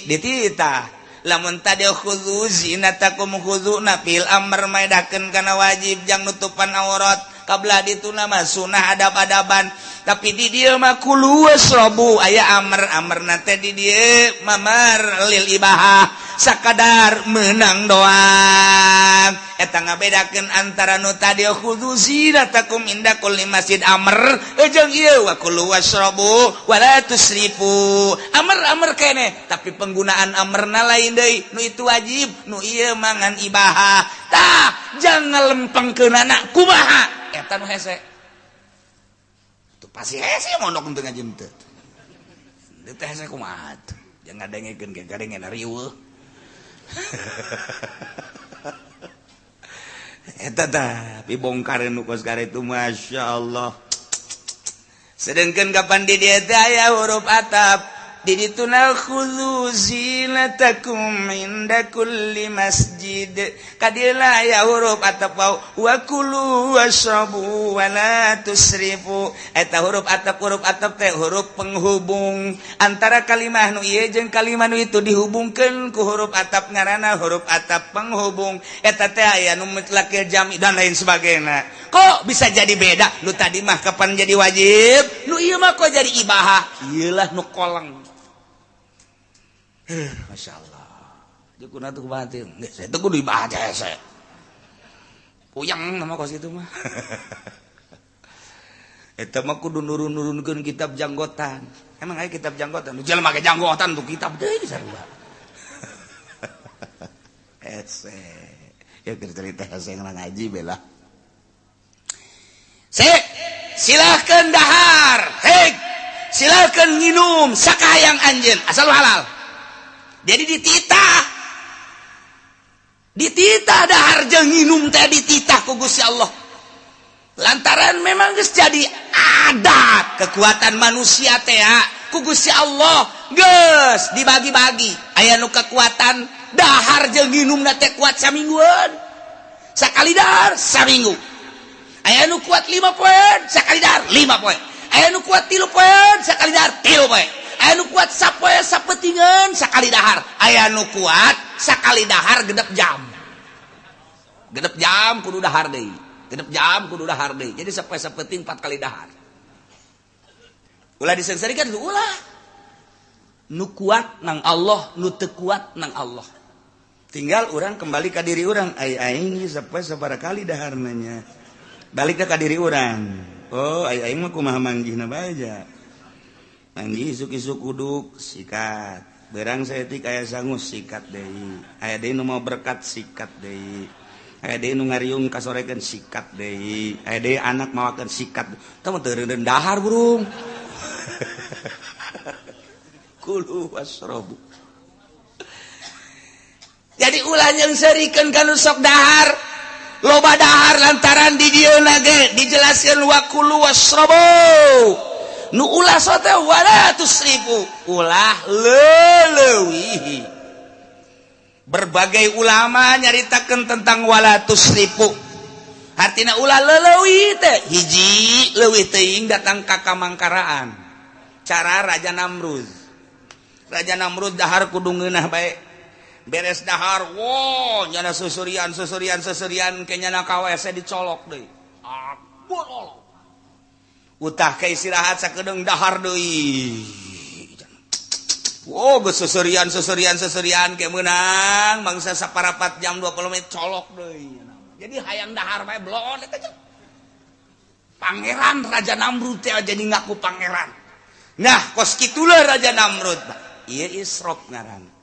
dititah lamun tadi khudzu zinatakum khudzu nafil amr maedakeun kana wajib jang nutupan aurat kabla dituna mah sunah adab-adaban tapi di dieu mah kulu wasrabu aya amr teh di dieu mamar lil ibahah sakadar meunang doang eta ngabedakeun antara nu tadi khudzu zinatakum inda kulli masjid amr jeung ieu wa kulu wasrabu wala tusrifu amr keneh tapi penggunaan amrna lain deui nu itu wajib nu ieu mangan ibahah tah jangan lempengkeunana kumaha eta nu hese tuh pasti hese mondok teu ngajem teu teh hese kumaha tuh jangan ngadengekeun ke gadengen riweuh eta tah pibongkareun nu kos karetu masyaallah sedengkeun kapan di dieu teh aya huruf atap di dituna khudzu zinatakum inda kulli masjid kadila aya huruf atap wa kulu washrabu wa la tusrifu eta huruf atap teh huruf penghubung antara kalimah nu ieu jeung kalimah nu itu dihubungkeun ku huruf atap ngaranna huruf atap penghubung eta teh aya nu mutlaq jami dan lain sebagainya kok bisa jadi beda nu tadi mah kapan jadi wajib nu ieu mah kok jadi ibahah ieulah nu koleng masyaallah jukuna tuh kumaha teh geus eta kudu ibahah hese puyang nama kos kitu mah eta mah kudu nurun-nurunkeun kitab janggotan emang aya kitab janggotan nu jelema make janggotan tuh kitab deui sarua hese ya cerita hese ngaji bela silahkan dahar silahkan nginum sakayang anjeun asal halal jadi dititah dahar jeung nginum teh dititah ku Gusti Allah lantaran memang geus jadi adat kekuatan manusia teh ku Gusti Allah geus dibagi-bagi aya nu kekuatan dahar jeung nginumna teh kuat samingguan sakali dahar saminggu aya nu kuat 5 poin sakali dahar 5 poin aya nu kuat 3 poin sakali dahar 3 poin aya nu kuat sapoe sapetingan sakali dahar aya nu kuat sakali dahar genep jam kudu dahar deui jadi sapoe sapeting 4 kali dahar ulah disengsarikeun ulah nu kuat nang Allah nu teu kuat nang Allah tinggal urang kembali ka diri urang aing sapoe sabaraha kali daharna nya balik ka diri urang oh aing mah kumaha manggihna bae manggih isuk-isuk uduk sikat berang saeutik aya sangus sikat deui aya deui nu mau berkat sikat deui aya deui nu ngariung kasorekeun sikat deui aya deui anak mawakeun sikat teu mah teu reureun dahar burung kulu wasrabu jadi ulah yang serikeun kanu sok dahar loba dahar lantaran di dieuna ge dijelaskeun wa kulu wasrabu nu ulah sote wala tusrifu ulah leuleuwih berbagai ulama nyaritakeun tentang wala tusrifu artina ulah leuleuwih teh hiji leuwih teuing datang ka kamangkaraan cara Raja Namrud Raja Namrud dahar kudu ngeunah bae. Beres dahar, wow, nyana susurian kenyana KWC dicolok deui. Bolol. Utah ke istirahat sakedeung dahar deui. Wow, geus susurian ke meunang bangsa saparapat jam 20 menit colok deui. Jadi hayang dahar bae blon eta. Pangeran Raja Namrud teh jadi ngaku pangeran. Nah, kos kitulah Raja Namrud. Ieu Isrop ngaran.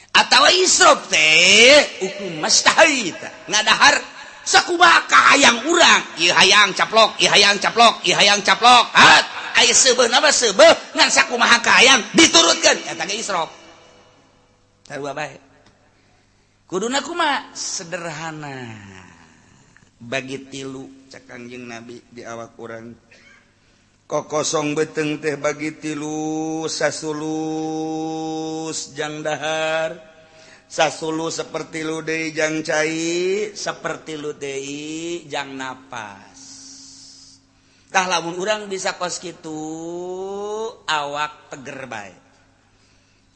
Atawa Isrop teh hukum mustahil ngadahar sakumaha kahayang urang ieu hayang caplok hat aya seubeuh na seubeuh ngan sakumaha kahayang diturutkeun eta ge Isrop sarua bae kuduna kumaha sederhana bagi tilu cak Kangjeng Nabi di awak urang kokosong beteng teh bagi tilu sasulus jang dahar sasulu seperti lu deui jang cai seperti lu deui jang napas tah lamun urang bisa kos kitu awak teger bae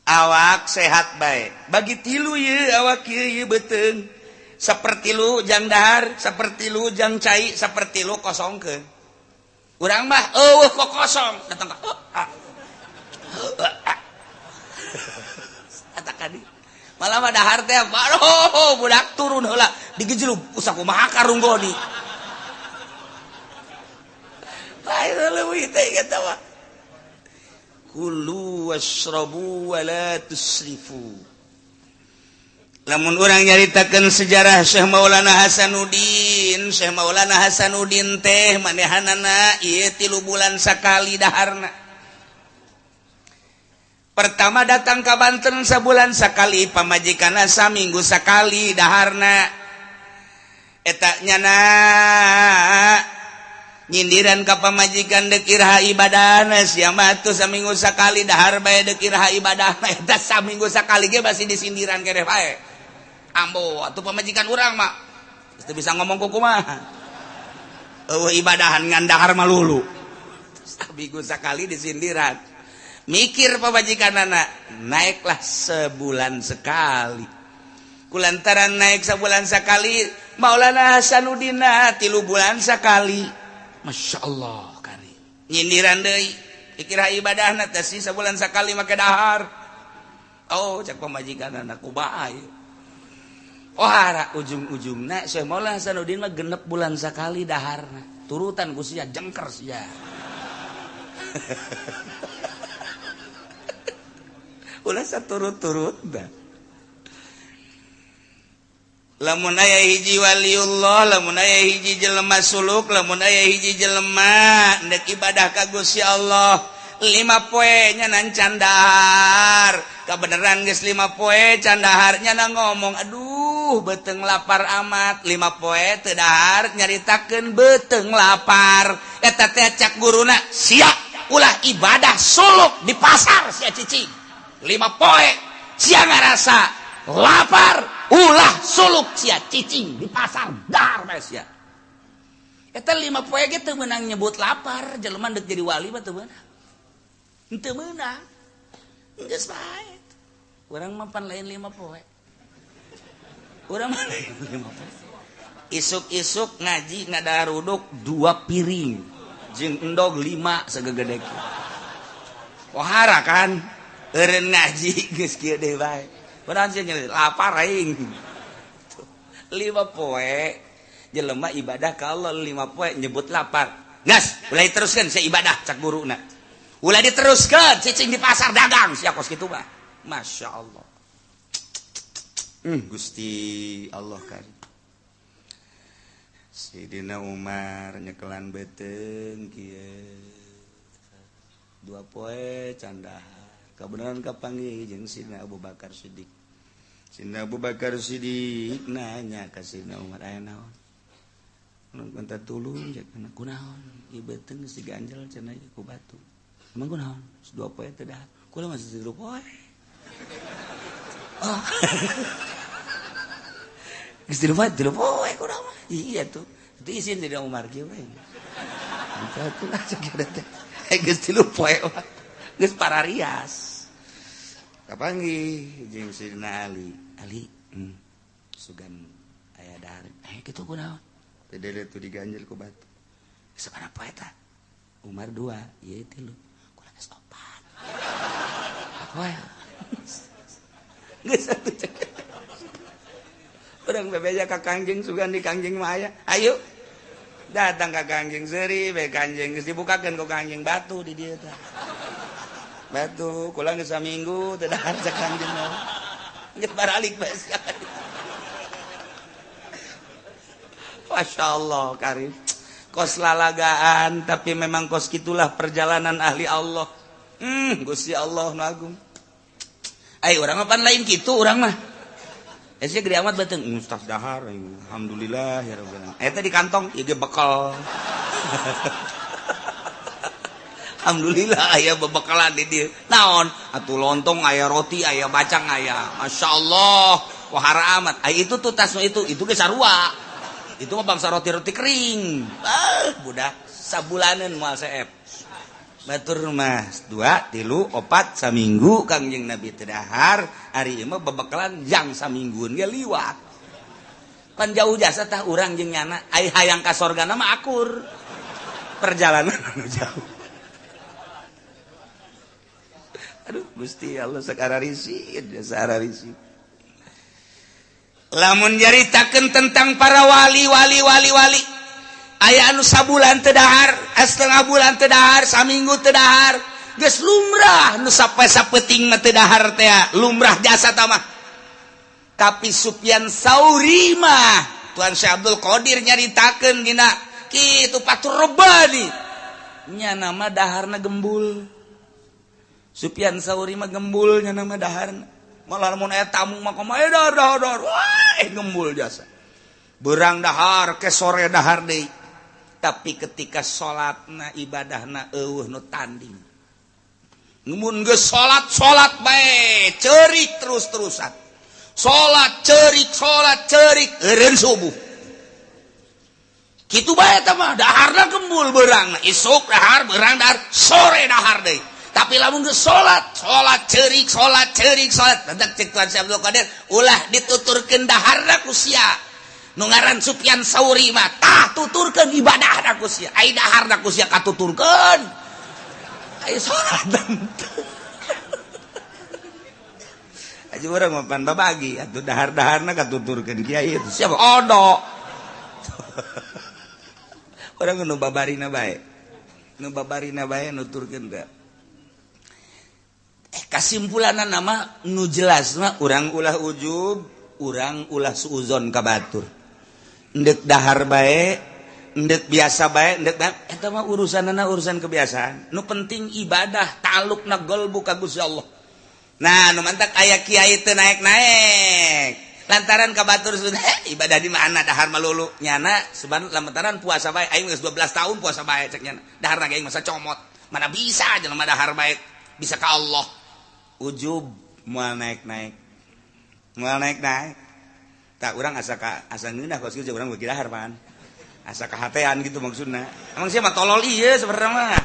awak sehat bae bagi tilu ye awak ye beteng seperti lu jang dahar seperti lu jang cai seperti lu kosongkeun urang mah eueuh kok kosong datang ka eta kadi malah mah dahar teh aduh budak turun heula digejlug usah kumaha karunggoni bae leuwih teh eta mah kulu washrabu wa la tusrifu lamun urang nyaritakeun sejarah Syekh Maulana Hasanuddin teh manehanana ieu 3 bulan sakali daharna. Pertama datang ke Banten sebulan sekali, pamajikanna saminggu sekali daharna. Eta nyana nyindiran ka pamajikan deuk iraha ibadahna sia mah atuh saminggu sekali dahar bae deuk iraha ibadahna eta saminggu sekali ge masih disindiran keneh bae. Ambo atuh pamajikan urang mah teu bisa ngomong kumaha. Eueuh ibadahan ngan dahar mah lulu. Saminggu sekali disindiran. Mikir pamajikanana naiklah sebulan sekali kulantaran naik sebulan sekali Maulana Hasanuddin 3 bulan sekali Masya Allah kari nyindiran deui dikira ibadahna teh sebulan sekali make dahar oh cak pamajikanana kumaha ieu oh hara ujung-ujungna Syekh Maulana Hasanuddin mah 6 bulan sekali daharna turutan ku sia jengker sia ulah saturut-turut dah. Lamun aya hiji waliullah, lamun aya hiji jelema suluk, lamun aya hiji jelema ndek ibadah ka Gusti Allah, 5 poe nya nan candahar. Kabeneran geus 5 poe candahar nya ngomong, aduh beuteung lapar amat. 5 poe teu dahar nyaritakeun beuteung lapar. Eta teh cak guruna, sia ulah ibadah suluk di pasar sia cicing. 5 poe sia ngarasa lapar ulah suluk sia cicing di pasar dahar bae sia eta 5 poe ge teu meunang nyebut lapar jelema deuk jadi wali mah teu meunang henteu meunang geus bae urang mah pan lain 5 poe urang mah lain 5 poe isuk-isuk ngaji ngadaruduk 2 piring jeung endog 5 sagegede kieu wahara kan eureun ngaji geus kieu deui bae. Padahal sia lapar aing. 5 poe jelema ibadah ka Allah 5 poe nyebut lapar. Gas, ulah diteruskeun sia ibadah cak guruna. Ulah diteruskeun cicing di pasar dagang sia kos kitu mah. Masya Allah. Gusti Allah karim. Sidina Umar nyekelan beuteung kieu. 2 poe candahar. Kebenaran kapanggih jeung Sidina Abu Bakar Siddiq. Sidina Abu Bakar Siddiq nanya ka Sidina Umar aya naon? Mun minta tulung jeung kana kunaon? Ieu beuteung geus diganjel cenah ku batu. Emang kunaon? 2 poe teh dah. Kula masih 3 poe. Oh. Geus 3 poe kunaon? Iya tuh. Itu izin Sidina Umar kieu we. Entah tuh lah cek teh. Geus 3 poe. Geus pararias. kapanggih jeung Sidina Ali sugan aya dahar kitu kunaon teh tu diganjel ku batu sabaraha poe eta Umar 2 ieu 3 kula geus 4 poe geus atuh urang bebeja ka Kangjeng sugan di Kangjeng mah aya ayo datang ka Kangjeng seuri bae Kangjeng geus dibukakeun ku Kangjeng batu di dieu teh batu kula geus saminggu teu dahar cek Kangjeng mah geus baralik bae sekali Masya Allah karim kos lalagaan tapi memang kos gitulah perjalanan ahli Allah Gusti Allah nu agung ai urang mah pan lain kitu urang mah ese gede amat beuteung Ustaz dahar alhamdulillah ya rabbil alamin eta di kantong ieu ge bekal alhamdulillah aya bebekalan di dieu naon atuh lontong aya roti aya bacang aya masyaallah wahara amat ai itu tuh tas itu ge sarua itu mah bangsa roti-roti kering budak sabulanan moal seep batur mas 2 3 4 saminggu Kangjeng Nabi teu dahar ari ieu mah bebekalan jang saminggueun ge liwat pan jauh jasa tah urang jeung nyana ai hayang ka sorgana mah akur perjalanan anu jauh aduh Gusti Allah sakararisi lamun nyaritakeun tentang para wali aya anu sabulan teu dahar setengah bulan teu dahar saminggu teu dahar geus lumrah nu sapoe-sapeuting mah teu dahar teh lumrah jasa tah mah tapi Sufyan Tsauri mah Tuan Syekh Abdul Qadir nyaritakeun dina kitu Fathur Rabbani nya nama daharna gembul Sufyan Tsauri mah gembul nya nama daharna malah mun aya tamu mah kumaha dahar wah gembul jasa beurang dahar ke sore dahar deui tapi ketika salatna ibadahna eueuh nu tanding mun geus salat bae ceurik terus-terusan salat ceurik eureun subuh kitu bae eta mah daharna gembul beurangna isuk dahar beurang dahar sore dahar deui tapi lamun geus salat ceurik dadak cek Tuan Syekh Abdul Qadir ulah dituturkeun daharna ku sia nu ngaran Sufyan Tsauri mah tah tuturkeun ibadahna ku sia ai daharna ku sia katuturkeun ai salat aja urang mah pan babagi atuh dahar-daharna katuturkeun kiai itu siapa odo urang nu babarina bae nuturkeun teh kasimpulanna nama nu jelas mah urang ulah ujub urang ulah suuzon ka batur endek dahar bae endek biasa bae endek eta mah urusanna urusan kebiasaan nu penting ibadah ta'alluqna qalbu ka Gusti Allah nah nu mantak aya kiai teu naek lantaran ka batur sudah ibadah di mana dahar malulu nyana seban lantaran puasa bae aing geus 12 tahun puasa bae cek nyana dahar na aing masa comot mana bisa jelema dahar bae bisa ka Allah ujub moal naik tak urang asa ngeunah kos kieu urang beuki dahar pan asa kahatean gitu maksudna emang sia mah tolol ieu sebenarnya mah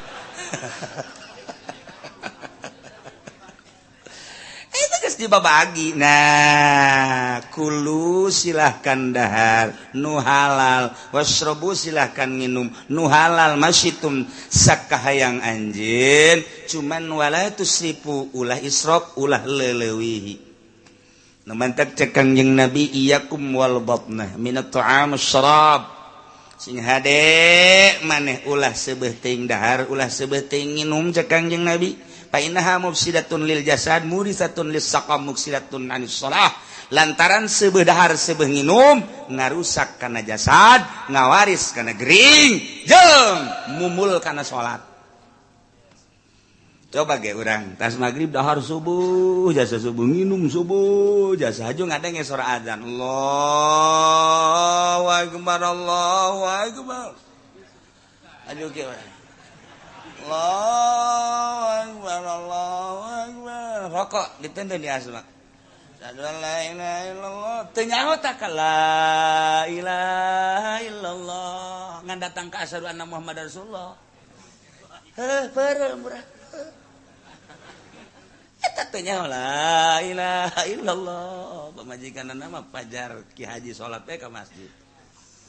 itu geus dibabagi nah kulu silahkan dahar nu halal wasrobu silahkan minum nu halal masyitum sakahayang anjeun cuman wala tusrifu ulah israf ulah leulewihi nu mantak cek Kangjeng Nabi iyakum wal batnah minat ta'am syarab sing hade maneh ulah seubeuh teuing dahar ulah seubeuh teuing nginum cek Kangjeng Nabi fa innaha mufsidatun lil jasad murisatun lis saqam mufsidatun anis shalah lantaran seubeuh dahar seubeuh nginum ngarusak kana jasad ngawaris kana gering jeung mumul kana salat coba ge urang tas magrib dahar subuh jasa subuh nginum subuh jasa haju ngadenge suara azan Allahu akbar aduh ke Allahu akbar rokok ditendeu di asma la ilaha illallah teu nyaho tak la ilaha illallah ngan datang ka asyhadu anna muhammadar rasulullah heuh peureum urang tanya la ilaha illallah pamajikan nama pajar Ki Haji salat teh ka masjid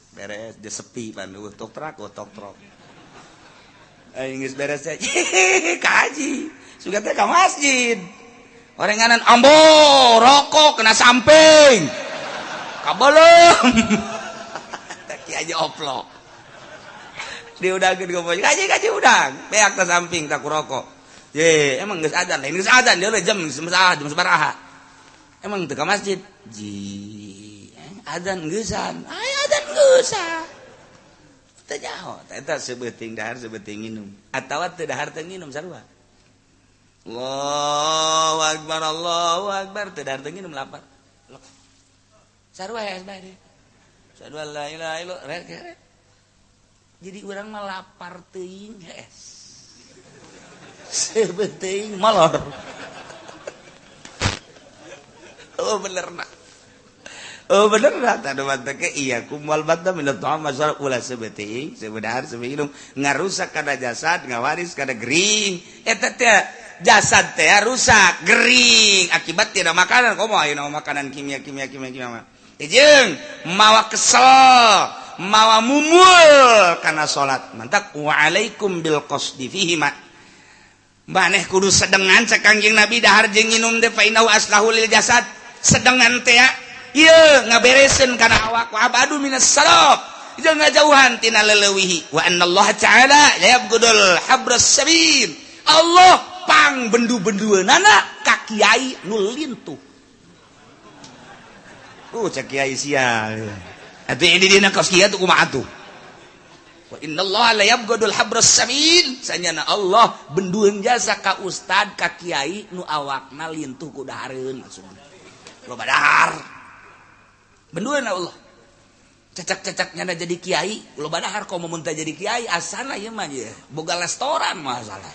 beres di sepi pandu tok trok aing geus beres teh ka haji suga teh ka masjid orenganan ambo rokok kena samping kabelem teh Ki Haji oplok diudangkeun ka haji udang beak ta samping tak rokok ye emang geus adzan lain geus adzan dia jam sabaraha emang teu ka masjid ji adzan geusan aya adzan geusan teu nyaho eta sebeuting dahar sebeuting nginum atawa teu dahar teu nginum sarua Allahu akbar teu dahar teu nginum lapar sarua ya bae sarua la ilaha illallah jadi urang mah lapar teuing hees sebenting molor bener tadi manteke iya kumal bata minat tuh masalah ulah sebenting sebentar sebelum ngarusak kada jasad ngawaris kada gering eta teh jasad teh rusak gering akibat tidak makanan komo aya makanan kimia jeung mawa kesel mawa mumul kana salat mantak waalaikum bil qasdi fihi ma maneh kudu sedengan cek Kangjeng Nabi dahar jeung nginum teh fa innahu aslahu lil jasad sedengan teh ieu ngabereseun kana awak wa abadu minas sarab jeung ngajauhan tina leuwih wa annallaha ta'ala yabghudul habras sabil Allah pang bendu-bendueunana ka kiai nu lintuh cek kiai sia atuh ini dina kaos kiai tuh kumaha tuh wa innallaha la yabghudul habras sabil sanyana Allah bendueun jasa ka ustad ka kiai nu awakna lintuh ku dahareun maksudna loba dahar bendueun Allah cecak-cecak nyana jadi kiai loba dahar komo mun teh jadi kiai asana ieu mah ye boga restoran masalah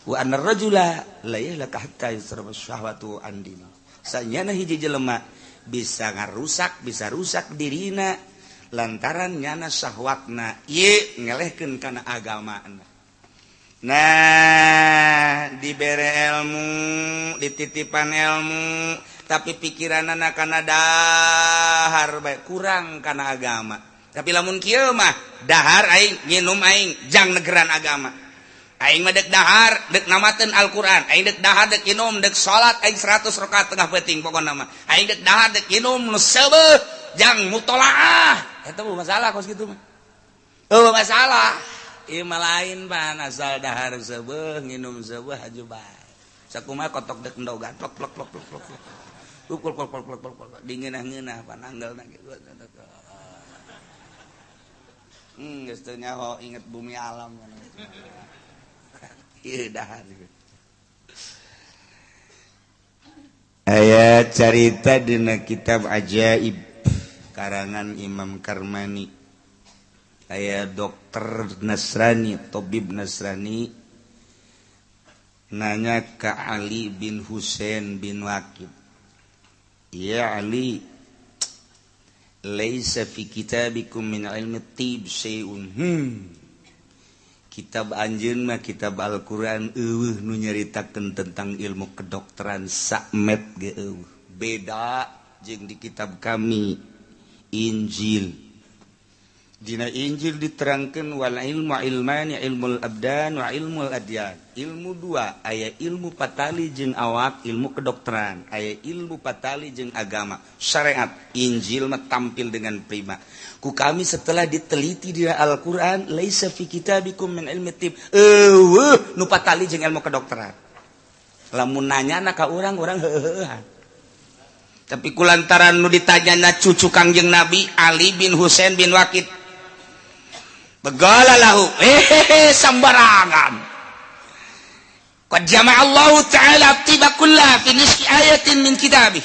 wa annar rajula la yahlaka hatta yusraba syahwatu andina sanyana hiji jelema bisa ngarusak bisa rusak dirina lantaran nyana syahwatna ieu ngelehkeun kana agamana nah dibere ilmu dititipan ilmu tapi pikiranana kana dahar bae kurang kana agama tapi lamun kieu mah dahar aing nginum aing jang negeran agama aing mah dek dahar dek namateun Al-Qur'an aing dek dahar dek nginum dek salat aing 100 rakaat tengah peuting pokona mah aing dek dahar dek nginum nu seubeuh jang mutolaah eta mah masalah kos kitu mah masalah ieu mah lain pan asal dahar seubeuh nginum seubeuh haju bae sakumaha kotok dek endogan plok plok plok plok plok ukul plok plok plok plok dingeunah-ngeunah pananggelna kitu geus teu nyaho inget bumi alam ieu dahar aya carita dina kitab ajaib karangan Imam Karmani aya dokter Nasrani tabib Nasrani nanya ke Ali bin Husain bin Waqid ya Ali laisa fi kitabikum min ilmi tib syai'un kitab anjeun mah kitab Al-Qur'an eueuh nu nyaritakeun tentang ilmu kedokteran sakmet ge eueuh beda jeung di kitab kami Injil dina Injil diterangkeun wal ilmu ilmani ilmul abdan wa ilmul adyan ilmu dua aya ilmu patali jeung awak ilmu kedokteran aya ilmu patali jeung agama syariat Injil mah tampil dengan prima ku kami setelah diteliti di Al-Qur'an laisa fi kitabikum min ilmi tib nu patali jeung ilmu kedokteran lamun nanyana ka urang heuheuhan tapi kulantaran nu ditanyana cucu Kangjeng Nabi Ali bin Husain bin Waqid begala lahu sambarangan qad jama'a Allah ta'ala tibakullah fi nisfi ayatin min kitabih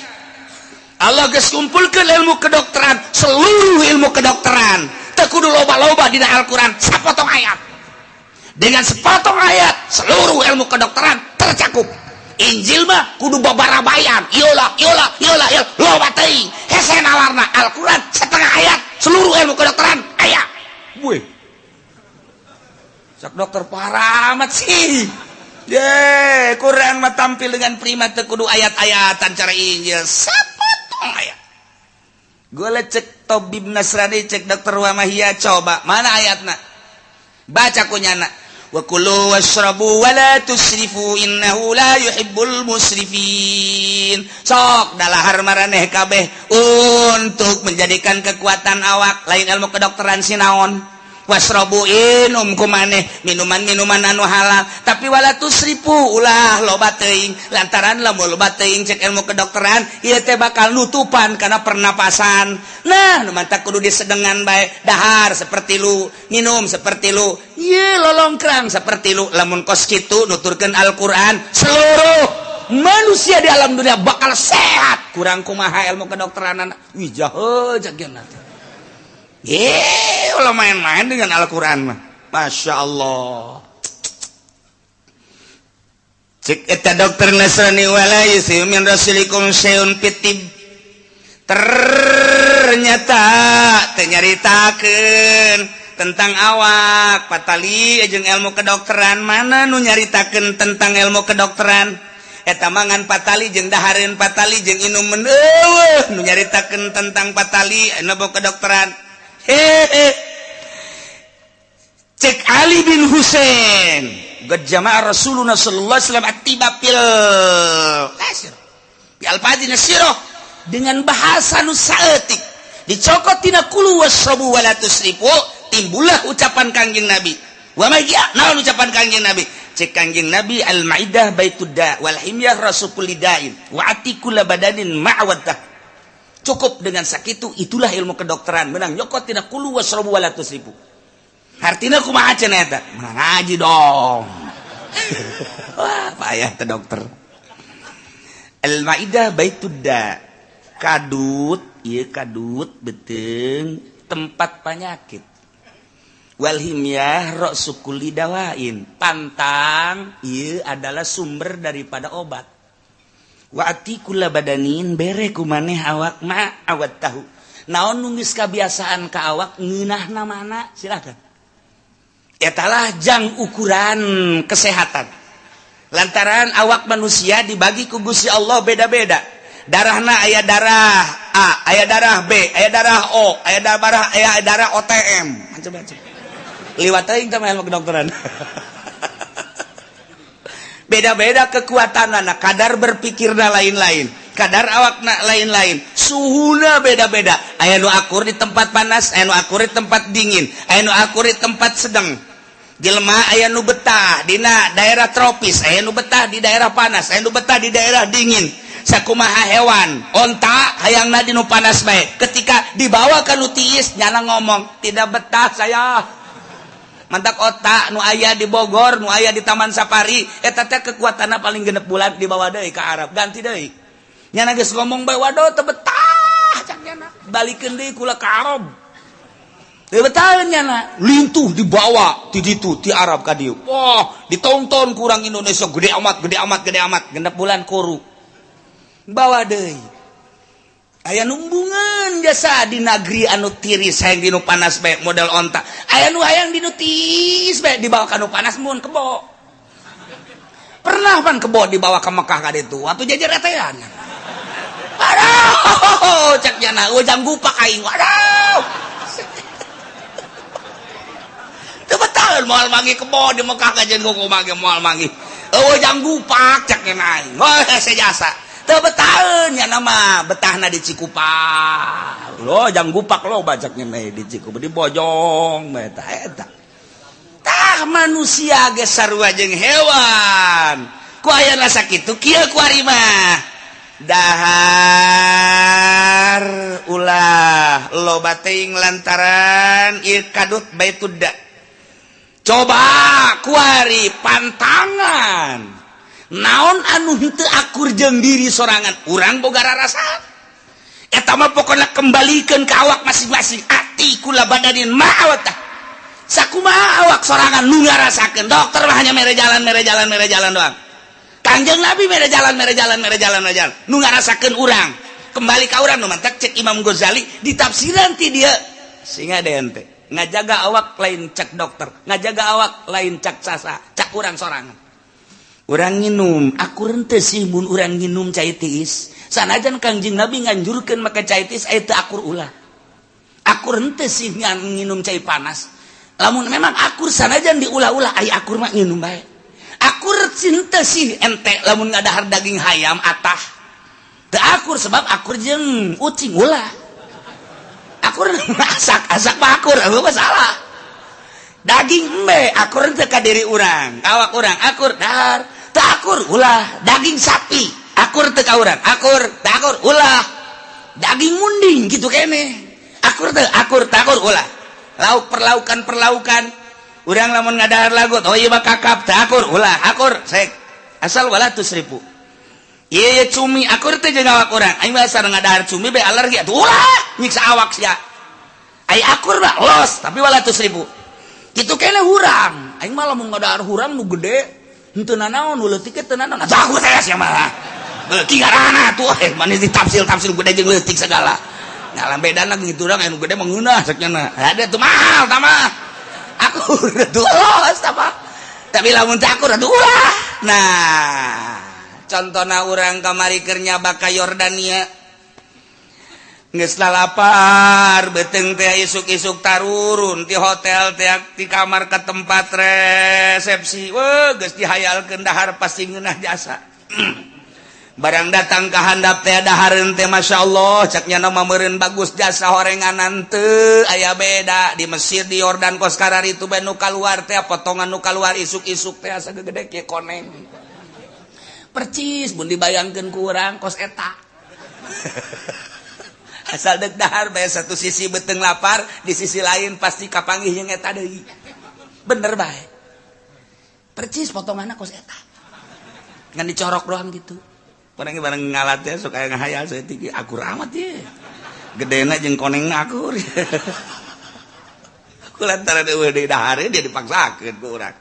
Allah geus kumpulkeun ilmu kedokteran seluruh ilmu kedokteran teu kudu loba-loba dina Al-Qur'an sapotong ayat dengan sepotong ayat seluruh ilmu kedokteran tercakup Injil mah kudu babarabayan ieulah loba teuing hese nalarna Al-Qur'an setengah ayat seluruh ilmu kedokteran aya weh sak dokter parah amat sih Quran mah tampil dengan prima teu kudu ayat-ayatan cara Injil sapotong ayat. Gua cek Tabib Nasrani cek Dr. Wamahia coba mana ayatna baca kunyana wa kulu washrabu wa la tusrifu innahu la yuhibbul musrifin sok dalahar maraneh kabeh untuk menjadikan kekuatan awak lain ilmu kedokteran sinaon wasrabu inum kumaneh minuman-minuman anu halal tapi wala tusrifu ulah loba teuing lantaran lamun loba teuing cek ilmu kedokteran ieu teh bakal nutupan kana pernapasan nah nu mantap kudu disedengan bae dahar seperti lu minum seperti lu ieu lolongkrang seperti lu lamun kos kitu nuturkeun Al-Qur'an seluruh manusia di alam dunia bakal sehat kurang kumaha ilmu kedokteran wih jahe jageuna kalau main-main dengan Al-Quran mah Masya Allah cek eta dokter Nasrani wala yusiu min rasulikum syai'un pitib ternyata nyaritakeun tentang awak patali jeung ilmu kedokteran mana nu nyaritakeun tentang ilmu kedokteran eta mangan patali jeung dahareun patali jeung inumeun nu nyaritakeun tentang patali ilmu kedokteran cek Ali bin Husain gejamaah Rasulullah sallallahu alaihi wasallam atiba fil al-fadhi nasiroh dengan bahasa nu saeutik dicokot tina kulu wasrabu wala tusrifu timbullah ucapan Kangjeng Nabi wa magia naon ucapan Kangjeng Nabi cek Kangjeng Nabi al-maidah baitudda wal himyah rasukulidain wa atikul badanin ma'awadah cukup dengan sakitu itulah ilmu kedokteran menang nyokot tina kulu wasrabu wala tusrifu artina kumaha cenah eta ngaji dong wah payah teh dokter al-maidah baitudda kadut ieu kadut beuteung tempat penyakit wal himyah ra'sukul dawain pantang ieu adalah sumber daripada obat wa atikul badanin bere kumaneh awak ma awat tahu naon nu geus kabiasaan ka awak ngeunahna mana silakan etalah jang ukuran kesehatan lantaran awak manusia dibagi ku Gusti Allah beda-beda darahna aya darah A aya darah B aya darah O aya darah OTM macam-macam liwat teuing teh ilmu kedokteran beda-beda kekuatanana kadar berpikirna lain-lain kadar awakna lain-lain suhuna beda-beda aya nu akur di tempat panas aya nu akur di tempat dingin aya nu akur di tempat sedang jelema aya nu betah dina daerah tropis aya nu betah di daerah panas aya nu betah di daerah dingin sakumaha hewan onta hayangna di nu panas bae ketika dibawa ka nu tiis nyana ngomong tidak betah saya mantak otak nu aya di Bogor nu aya di Taman Safari eta teh kekuatanna paling genep bulan dibawa deui ka Arab ganti deui nyana geus ngomong bae waduh teu betah cak nyana balikeun deui kula ka Arab teu betah nyana lintuh dibawa ti ditu ti Arab ka dieu wah ditonton kurang Indonesia gede amat genep bulan koru bawa deui aya numbungan jasa di negeri anu tiris hayang di nu panas bae modal onta aya nu hayang di nu tiis bae dibawa ka nu panas mun kebo pernah pan kebo dibawa ke Mekah ka ditu atuh jajar etean aduh cek jana ujang gupak aing waduh teu betah moal mangi kebo di Mekah ka jeung kumaha ge moal mangi ujang gupak cek jana aing wah sejasa teu betaheun nya nama betahna di Cikupa lo jang gupak lo bacaknya mah di Cikupa di Bojong mah eta tah manusia ge sarua jeung hewan ku aya sakitu kieu ku ari mah dahar ulah loba teuing lantaran ieu kadut baitudda coba ku ari pantangan naon anu henteu akur jeung diri sorangan urang boga rarasaan eta mah pokona kembalikeun ka awak masing-masing ati kula badanin ma'awatah sakumaha awak sorangan nu ngarasakeun dokter mah hanya mere jalan doang Kangjeng Nabi mere jalan nu ngarasakeun urang kembali ka urang nu mantak cek Imam Ghazali ditafsiran ti dieu singa deun teh ngajaga awak lain cek dokter ngajaga awak lain cek sasa cek urang sorangan urang nginum aku rente sih mun urang nginum cai tiis sanajan Kangjeng Nabi nganjurkeun make cai tiis aya teu akur ulah akur rente sih nginum cai panas lamun memang akur sanajan diulah-ulah aya akur mah nginum bae akur cinta sih ente lamun ngadahar daging hayam atah teu akur sebab akur jeung ucing ulah akur asak mah akur apa salah daging embe akur teu ka diri urang awak urang akur dahar teu akur ulah daging sapi akur teu ka urang akur teu akur ulah daging munding gitu kene akur teu akur ulah lauk perlaukan urang lamun ngadahar lagut oh ieu mah kakap teu akur ulah akur sek asal walatus ribu ieu cumi akur teu jeung awak urang aing mah asal ngadahar cumi be alergi atuh ulah nyiksa awak sia ai akur mah los tapi walatus ribu kitu kene hurang aing mah lamun ngadahar hurang nu gede henteu nanaon nu leutik teh teu nanaon jago teh sia mah leutik ngaranna tuh manis ditafsir gede jeung leutik segala ngalam bedana gitu urang anu gede mah ngeunah saknyana ada tuh mahal tah mah akur tuh los tah mah tapi lamun teh akur atuh ulah nah contona urang kamari keur nyaba ka Yordania geus lalapar beuteung teh isuk-isuk tarurun ti hotel teh ti kamar ke tempat resepsi geus dihayalkeun dahar pasti ngeunah jasa barang datang ka handap teh dahareun teh masyaallah cak nya nama meureun bagus jasa horenganan teu aya beda di Mesir di Yordan kos karar itu bae nu kaluar teh potongan nu kaluar isuk-isuk teh asa gede kieu koneng percis mun dibayangkeun ku urang kos eta asal dek dahar bae satu sisi beuteung lapar di sisi lain pasti kapanggih jeung eta deui bener bae percis potonganna kos eta ngan dicorok doang gitu barang ngalat ya sok aya ngahayal saeutik akur amat ye gedena jeung konengna akur kulantaran eueuh deui dahar dia dipaksakeun ku urang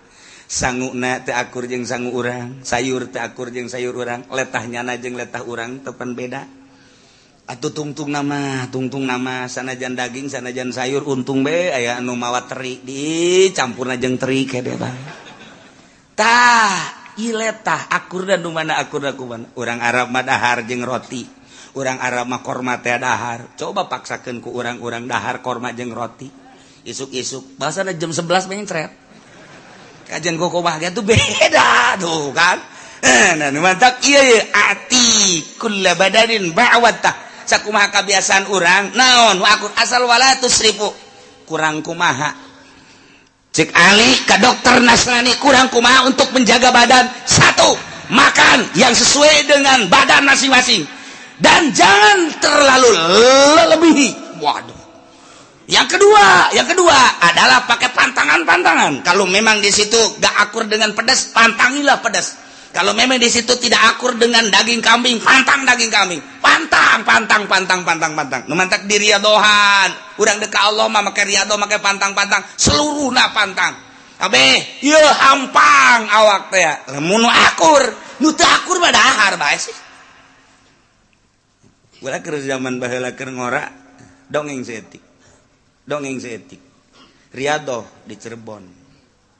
sanguna teu akur jeung sangu urang sayur teu akur jeung sayur urang letahnyana jeung letah urang teupan beda atuh tungtung nama sanajan daging sanajan sayur untung be aya anu mawa teri dicampurna jeung teri kede bae tah ieu letah akur dan nu mana akur da kumaha urang Arab mah dahar jeung roti urang Arab mah korma teh dahar coba paksakeun ku urang-urang dahar korma jeung roti isuk-isuk basana jam 11 mencret kajian kumaha ge tuh beda tuh kan nah nu mantak ieu ati kullu badanin ba'watah sakumaha kabiasaan urang naon akur asal walatus ribu kurang kumaha cek Ali ke dokter Nasrani kurang kumaha untuk menjaga badan satu makan yang sesuai dengan badan masing-masing dan jangan terlalu lebih waduh yang kedua adalah pakai pantangan kalau memang di situ gak akur dengan pedas pantangilah pedas kalau memang di situ tidak akur dengan daging kambing pantang daging kambing pantang nu mantak di riadohan urang deuk ka Allah mah make riado make pantang seluruhna pantang abe ieu hampang awak teh lamun nu akur nu teu akur mah dahar bae sih ulah keur zaman baheula keur ngora dongeng seetik riado di Cirebon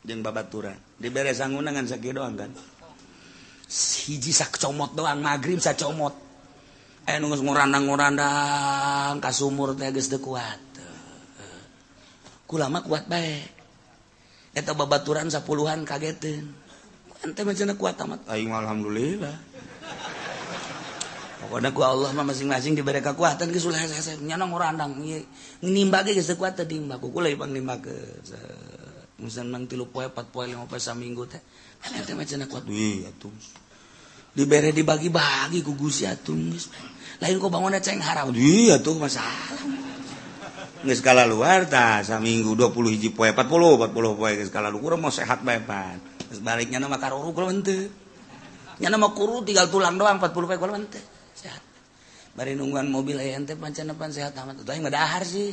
jeung babaturan dibere sanguna ngan sakieu doang kan hiji sakcomot doang magrib sacomot aya nu geus ngorandang ka sumur teh geus teu kuat kulama kuat bae eta babaturan 10-an kageteun ente mah cenah kuat amat aing alhamdulillah pokona ku Allah mah masing-masing dibere kekuatan geus ulah hese nyana ngorandang nimba ge geus teu kuat teh nimba ku kula pang nimba ke musan mang 3 poe 4 poe 5 poe saminggu teh ente mah cenah kuat atuh dibere dibagi-bagi ku Gusti atuh geus lain kok bangunna ceng haram atuh masalah geus kala luar tah saminggu 20 hiji poe 40 poe geus kala luar mau sehat bae pan geus baliknya mah karuru kula henteu nyana mah kuru tinggal tulang doang 40 poe kula henteu sehat bari nungguan mobil aya ente pancana pan sehat amat tah mah dahar sih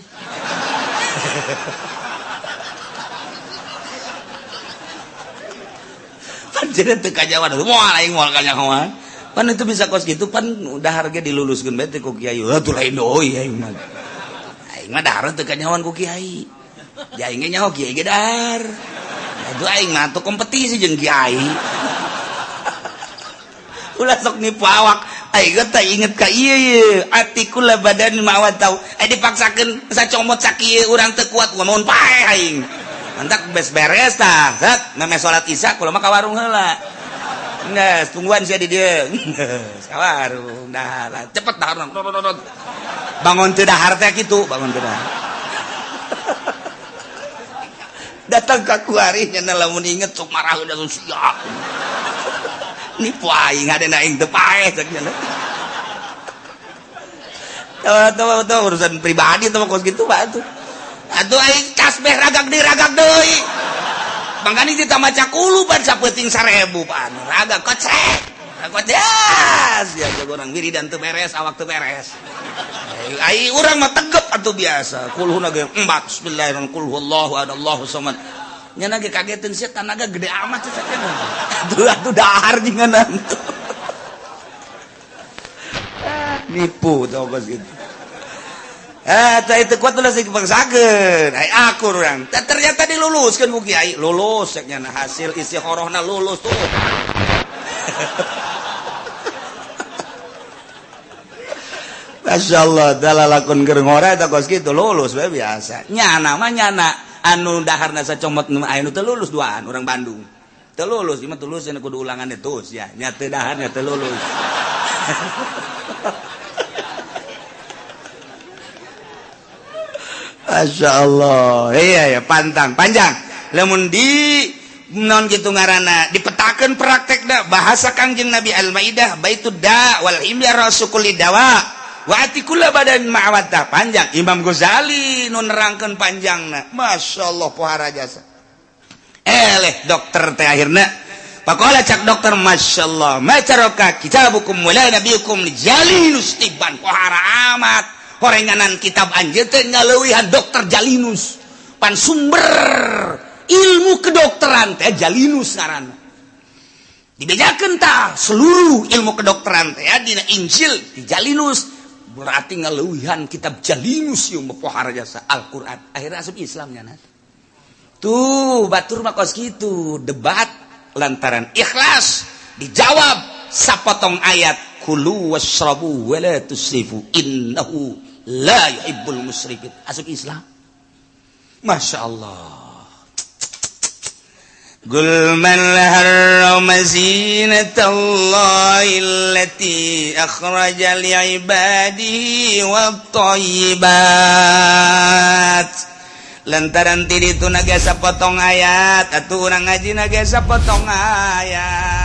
jadi teu kajawan moal aing moal kanyahoan pan itu bisa kos gitu pan udah harga diluluskeun bae teh ku kiai atuh lain deui aing mah dahar teu kanyahoan ku kiai aing ge nyaho kiai ge dahar atuh aing mah tuh kompetisi jeung kiai ulah sok nipu awak aing teh inget ka ieu ati kula badan mawat tau dipaksakeun sacomot sakieu urang teu kuat ngomong pae aing mantak beres tah zat meme salat isya kula mah ka warung heula geus tungguan sia di dieu ka warung dah cepet dahar bangun teu dahar teh kitu bangun teu dahar datang ka kuari nya lamun inget sok marah udah siap nipu aing ngadena aing teu paeh cek nya tuh urusan pribadi tuh kos gitu Pak tuh atuh aing tasbih ragak deui mangkani kita maca kulu ban sapeuting 1000 Pak ragak kocrek kodas ya orang wiridan teu beres awak teu beres ai urang mah tegep atuh biasa kulhuna ge embat bismillahirrahmanirrahim qul huwallahu ahad Allahu samad nya na ge kageteun sia tanaga gede amat cenah atuh dahar jinganan nipu tau bos gitu tah itu kuat ulah sing dipaksakeun ai akur urang ternyata diluluskeun ku kiai lulus nya hasil isi horohna lulus tuh Masya Allah dalalakun keur ngora eta kos kitu lulus we biasa nyana mah nyana anu daharna sacomot nu aya nu teu lulus duaan urang Bandung teu lulus ieu mah teu lulus anu kudu ulangan etus ya nya teu dahar nya teu lulus Masya Allah iya ya pantang panjang lamun di non gitu ngaranna dipetakeun praktekna bahasa Kangjeng Nabi Al-Maidah baitud da wal himya rasukul dawa wa atikula badan ma'awata panjang Imam Ghazali nu nerangkeun panjangna masyaallah pohara jasa dokter teh akhirna pakola cak dokter masyaallah macaraka kitabukum wala nabiyukum Jalinus tiban pohara amat horenganan kitab anjeun teh ngaleuwihan dokter Jalinus pan sumber ilmu kedokteran teh Jalinus ngaranna dibejakeun tah seluruh ilmu kedokteran teh dina Injil di Jalinus berarti ngaleuwihan kitab Jalinus ieu pohara jasa Al-Qur'an akhirnya asup Islamnya na tuh batur mah kos kitu debat lantaran ikhlas dijawab sapotong ayat kulu washrabu wala tusrifu innahu la yuhibbul musrifin asup Islam Masya Allah قل من حرم زينة الله التي أخرج لعباده والطيبات lantaran tiri itu naga sapotong ayat atuh urang ngaji naga sapotong ayat